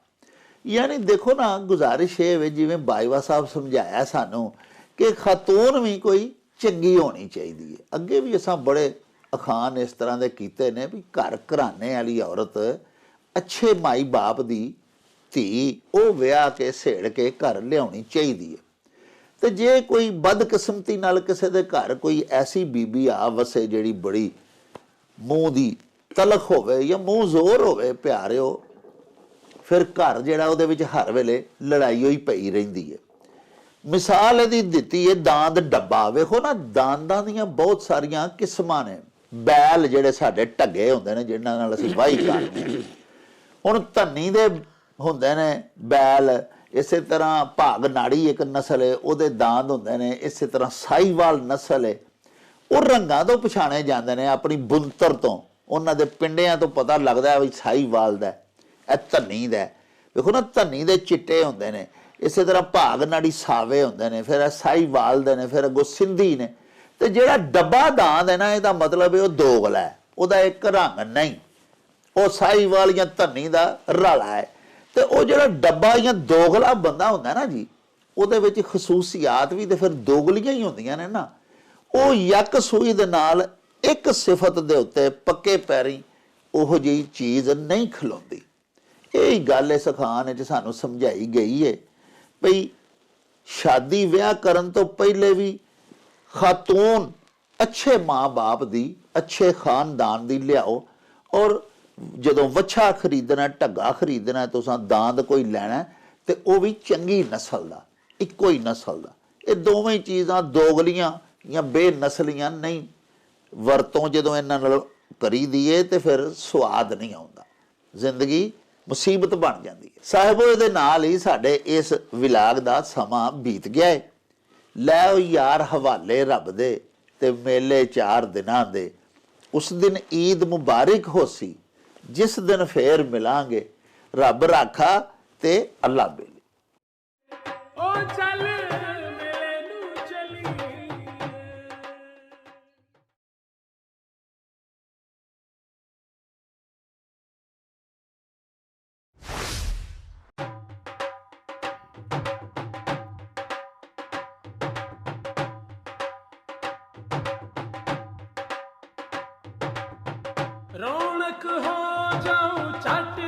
ਯਾਨੀ ਦੇਖੋ ਨਾ, ਗੁਜ਼ਾਰਿਸ਼ ਇਹ ਵੇ ਜਿਵੇਂ ਬਾਈਵਾ ਸਾਹਿਬ ਸਮਝਾਇਆ ਸਾਨੂੰ ਕਿ ਖਾਤੂਨ ਵੀ ਕੋਈ ਚੰਗੀ ਹੋਣੀ ਚਾਹੀਦੀ ਹੈ। ਅੱਗੇ ਵੀ ਅਸਾਂ ਬੜੇ ਅਖਾਣ ਇਸ ਤਰ੍ਹਾਂ ਦੇ ਕੀਤੇ ਨੇ ਵੀ ਘਰ ਘਰਾਣੇ ਵਾਲੀ ਔਰਤ, ਅੱਛੇ ਮਾਈ ਬਾਪ ਦੀ ਧੀ, ਉਹ ਵਿਆਹ ਕੇ ਸੇੜ ਕੇ ਘਰ ਲਿਆਉਣੀ ਚਾਹੀਦੀ ਹੈ। ਤੇ ਜੇ ਕੋਈ ਬਦਕਿਸਮਤੀ ਨਾਲ ਕਿਸੇ ਦੇ ਘਰ ਕੋਈ ਐਸੀ ਬੀਬੀ ਆ ਵਸੇ ਜਿਹੜੀ ਬੜੀ ਮੂੰਹ ਦੀ ਤਲਖ ਹੋਵੇ ਜਾਂ ਮੂੰਹ ਜ਼ੋਰ ਹੋਵੇ ਪਿਆਰਿਓ, ਫਿਰ ਘਰ ਜਿਹੜਾ ਉਹਦੇ ਵਿੱਚ ਹਰ ਵੇਲੇ ਲੜਾਈ ਹੋਈ ਪਈ ਰਹਿੰਦੀ ਹੈ। ਮਿਸਾਲ ਇਹਦੀ ਦਿੱਤੀ ਹੈ ਦਾਂਦ ਡੱਬਾ। ਵੇਖੋ ਨਾ, ਦਾਂਦਾਂ ਦੀਆਂ ਬਹੁਤ ਸਾਰੀਆਂ ਕਿਸਮਾਂ ਨੇ। ਬੈਲ ਜਿਹੜੇ ਸਾਡੇ ਢੱਗੇ ਹੁੰਦੇ ਨੇ ਜਿਨ੍ਹਾਂ ਨਾਲ ਅਸੀਂ ਵਾਹੀ ਕਰਦੇ ਹਾਂ। ਹੁਣ ਧੰਨੀ ਦੇ ਹੁੰਦੇ ਨੇ ਬੈਲ, ਇਸੇ ਤਰ੍ਹਾਂ ਭਾਗ ਨਾੜੀ ਇੱਕ ਨਸਲ ਹੈ, ਉਹਦੇ ਦਾੰਦ ਹੁੰਦੇ ਨੇ। ਇਸੇ ਤਰ੍ਹਾਂ ਸਾਹੀਵਾਲ ਨਸਲ ਹੈ, ਉਹ ਰੰਗਾਂ ਤੋਂ ਪਛਾਣੇ ਜਾਂਦੇ ਨੇ, ਆਪਣੀ ਬੁੰਤਰ ਤੋਂ, ਉਹਨਾਂ ਦੇ ਪਿੰਡਿਆਂ ਤੋਂ ਪਤਾ ਲੱਗਦਾ ਵੀ ਸਾਹੀਵਾਲ ਦਾ, ਇਹ ਧੰਨੀ ਦਾ। ਵੇਖੋ ਨਾ, ਧੰਨੀ ਦੇ ਚਿੱਟੇ ਹੁੰਦੇ ਨੇ, ਇਸੇ ਤਰ੍ਹਾਂ ਭਾਗ ਨਾੜੀ ਸਾਵੇ ਹੁੰਦੇ ਨੇ, ਫਿਰ ਇਹ ਸਾਹੀਵਾਲ ਦੇ ਨੇ, ਫਿਰ ਅੱਗੋਂ ਸਿੰਧੀ ਨੇ। ਤੇ ਜਿਹੜਾ ਡੱਬਾ ਦਾੰਦ ਹੈ ਨਾ, ਇਹਦਾ ਮਤਲਬ ਹੈ ਉਹ ਦੋਗਲਾ ਹੈ, ਉਹਦਾ ਇੱਕ ਰੰਗ ਨਹੀਂ, ਉਹ ਸਾਹੀਵਾਲ ਜਾਂ ਧੰਨੀ ਦਾ ਰਲਾ ਹੈ। ਤੇ ਉਹ ਜਿਹੜਾ ਡੱਬਾ ਜਾਂ ਦੋਗਲਾ ਬੰਦਾ ਹੁੰਦਾ ਨਾ ਜੀ, ਉਹਦੇ ਵਿੱਚ ਖਸੂਸੀਆਤ ਵੀ ਤੇ ਫਿਰ ਦੋਗਲੀਆਂ ਹੀ ਹੁੰਦੀਆਂ ਨੇ ਨਾ। ਉਹ ਯਕ ਸੂਈ ਦੇ ਨਾਲ ਇੱਕ ਸਿਫਤ ਦੇ ਉੱਤੇ ਪੱਕੇ ਪੈਰੀ ਉਹੋ ਜਿਹੀ ਚੀਜ਼ ਨਹੀਂ ਖਲੋਂਦੀ। ਇਹ ਗੱਲ ਇਸ ਅਖਾਣ ਵਿੱਚ ਸਾਨੂੰ ਸਮਝਾਈ ਗਈ ਹੈ ਭਈ ਸ਼ਾਦੀ ਵਿਆਹ ਕਰਨ ਤੋਂ ਪਹਿਲੇ ਵੀ ਖਾਤੂਨ ਅੱਛੇ ਮਾਂ-ਬਾਪ ਦੀ, ਅੱਛੇ ਖਾਨਦਾਨ ਦੀ ਲਿਆਓ। ਔਰ ਜਦੋਂ ਵੱਛਾ ਖਰੀਦਣਾ, ਢੱਗਾ ਖਰੀਦਣਾ, ਤੁਸੀਂ ਦਾੰਦ ਕੋਈ ਲੈਣਾ ਤੇ ਉਹ ਵੀ ਚੰਗੀ ਨਸਲ ਦਾ, ਇੱਕੋ ਹੀ ਨਸਲ ਦਾ। ਇਹ ਦੋਵੇਂ ਚੀਜ਼ਾਂ ਦੋਗਲੀਆਂ ਜਾਂ ਬੇਨਸਲੀਆਂ ਨਹੀਂ। ਵਰਤੋਂ ਜਦੋਂ ਇਹਨਾਂ ਨਾਲ ਕਰੀ ਦੀਏ ਤੇ ਫਿਰ ਸਵਾਦ ਨਹੀਂ ਆਉਂਦਾ, ਜ਼ਿੰਦਗੀ ਮੁਸੀਬਤ ਬਣ ਜਾਂਦੀ ਹੈ। ਸਾਹਿਬੋ, ਇਹਦੇ ਨਾਲ ਹੀ ਸਾਡੇ ਇਸ ਵਿਲਾਗ ਦਾ ਸਮਾਂ ਬੀਤ ਗਿਆ ਹੈ। ਲੈ ਉਹ ਯਾਰ ਹਵਾਲੇ ਰੱਬ ਦੇ ਤੇ ਮੇਲੇ 4 ਦਿਨਾਂ ਦੇ, ਉਸ ਦਿਨ ਈਦ ਮੁਬਾਰਕ ਹੋਸੀ, ਜਿਸ ਦਿਨ ਫੇਰ ਮਿਲਾਂਗੇ, ਰੱਬ ਰਾਖਾ ਤੇ ਅੱਲਾ ਬੇਲੀ। ओ चल मेले नू चली रौनक हो जाऊं छट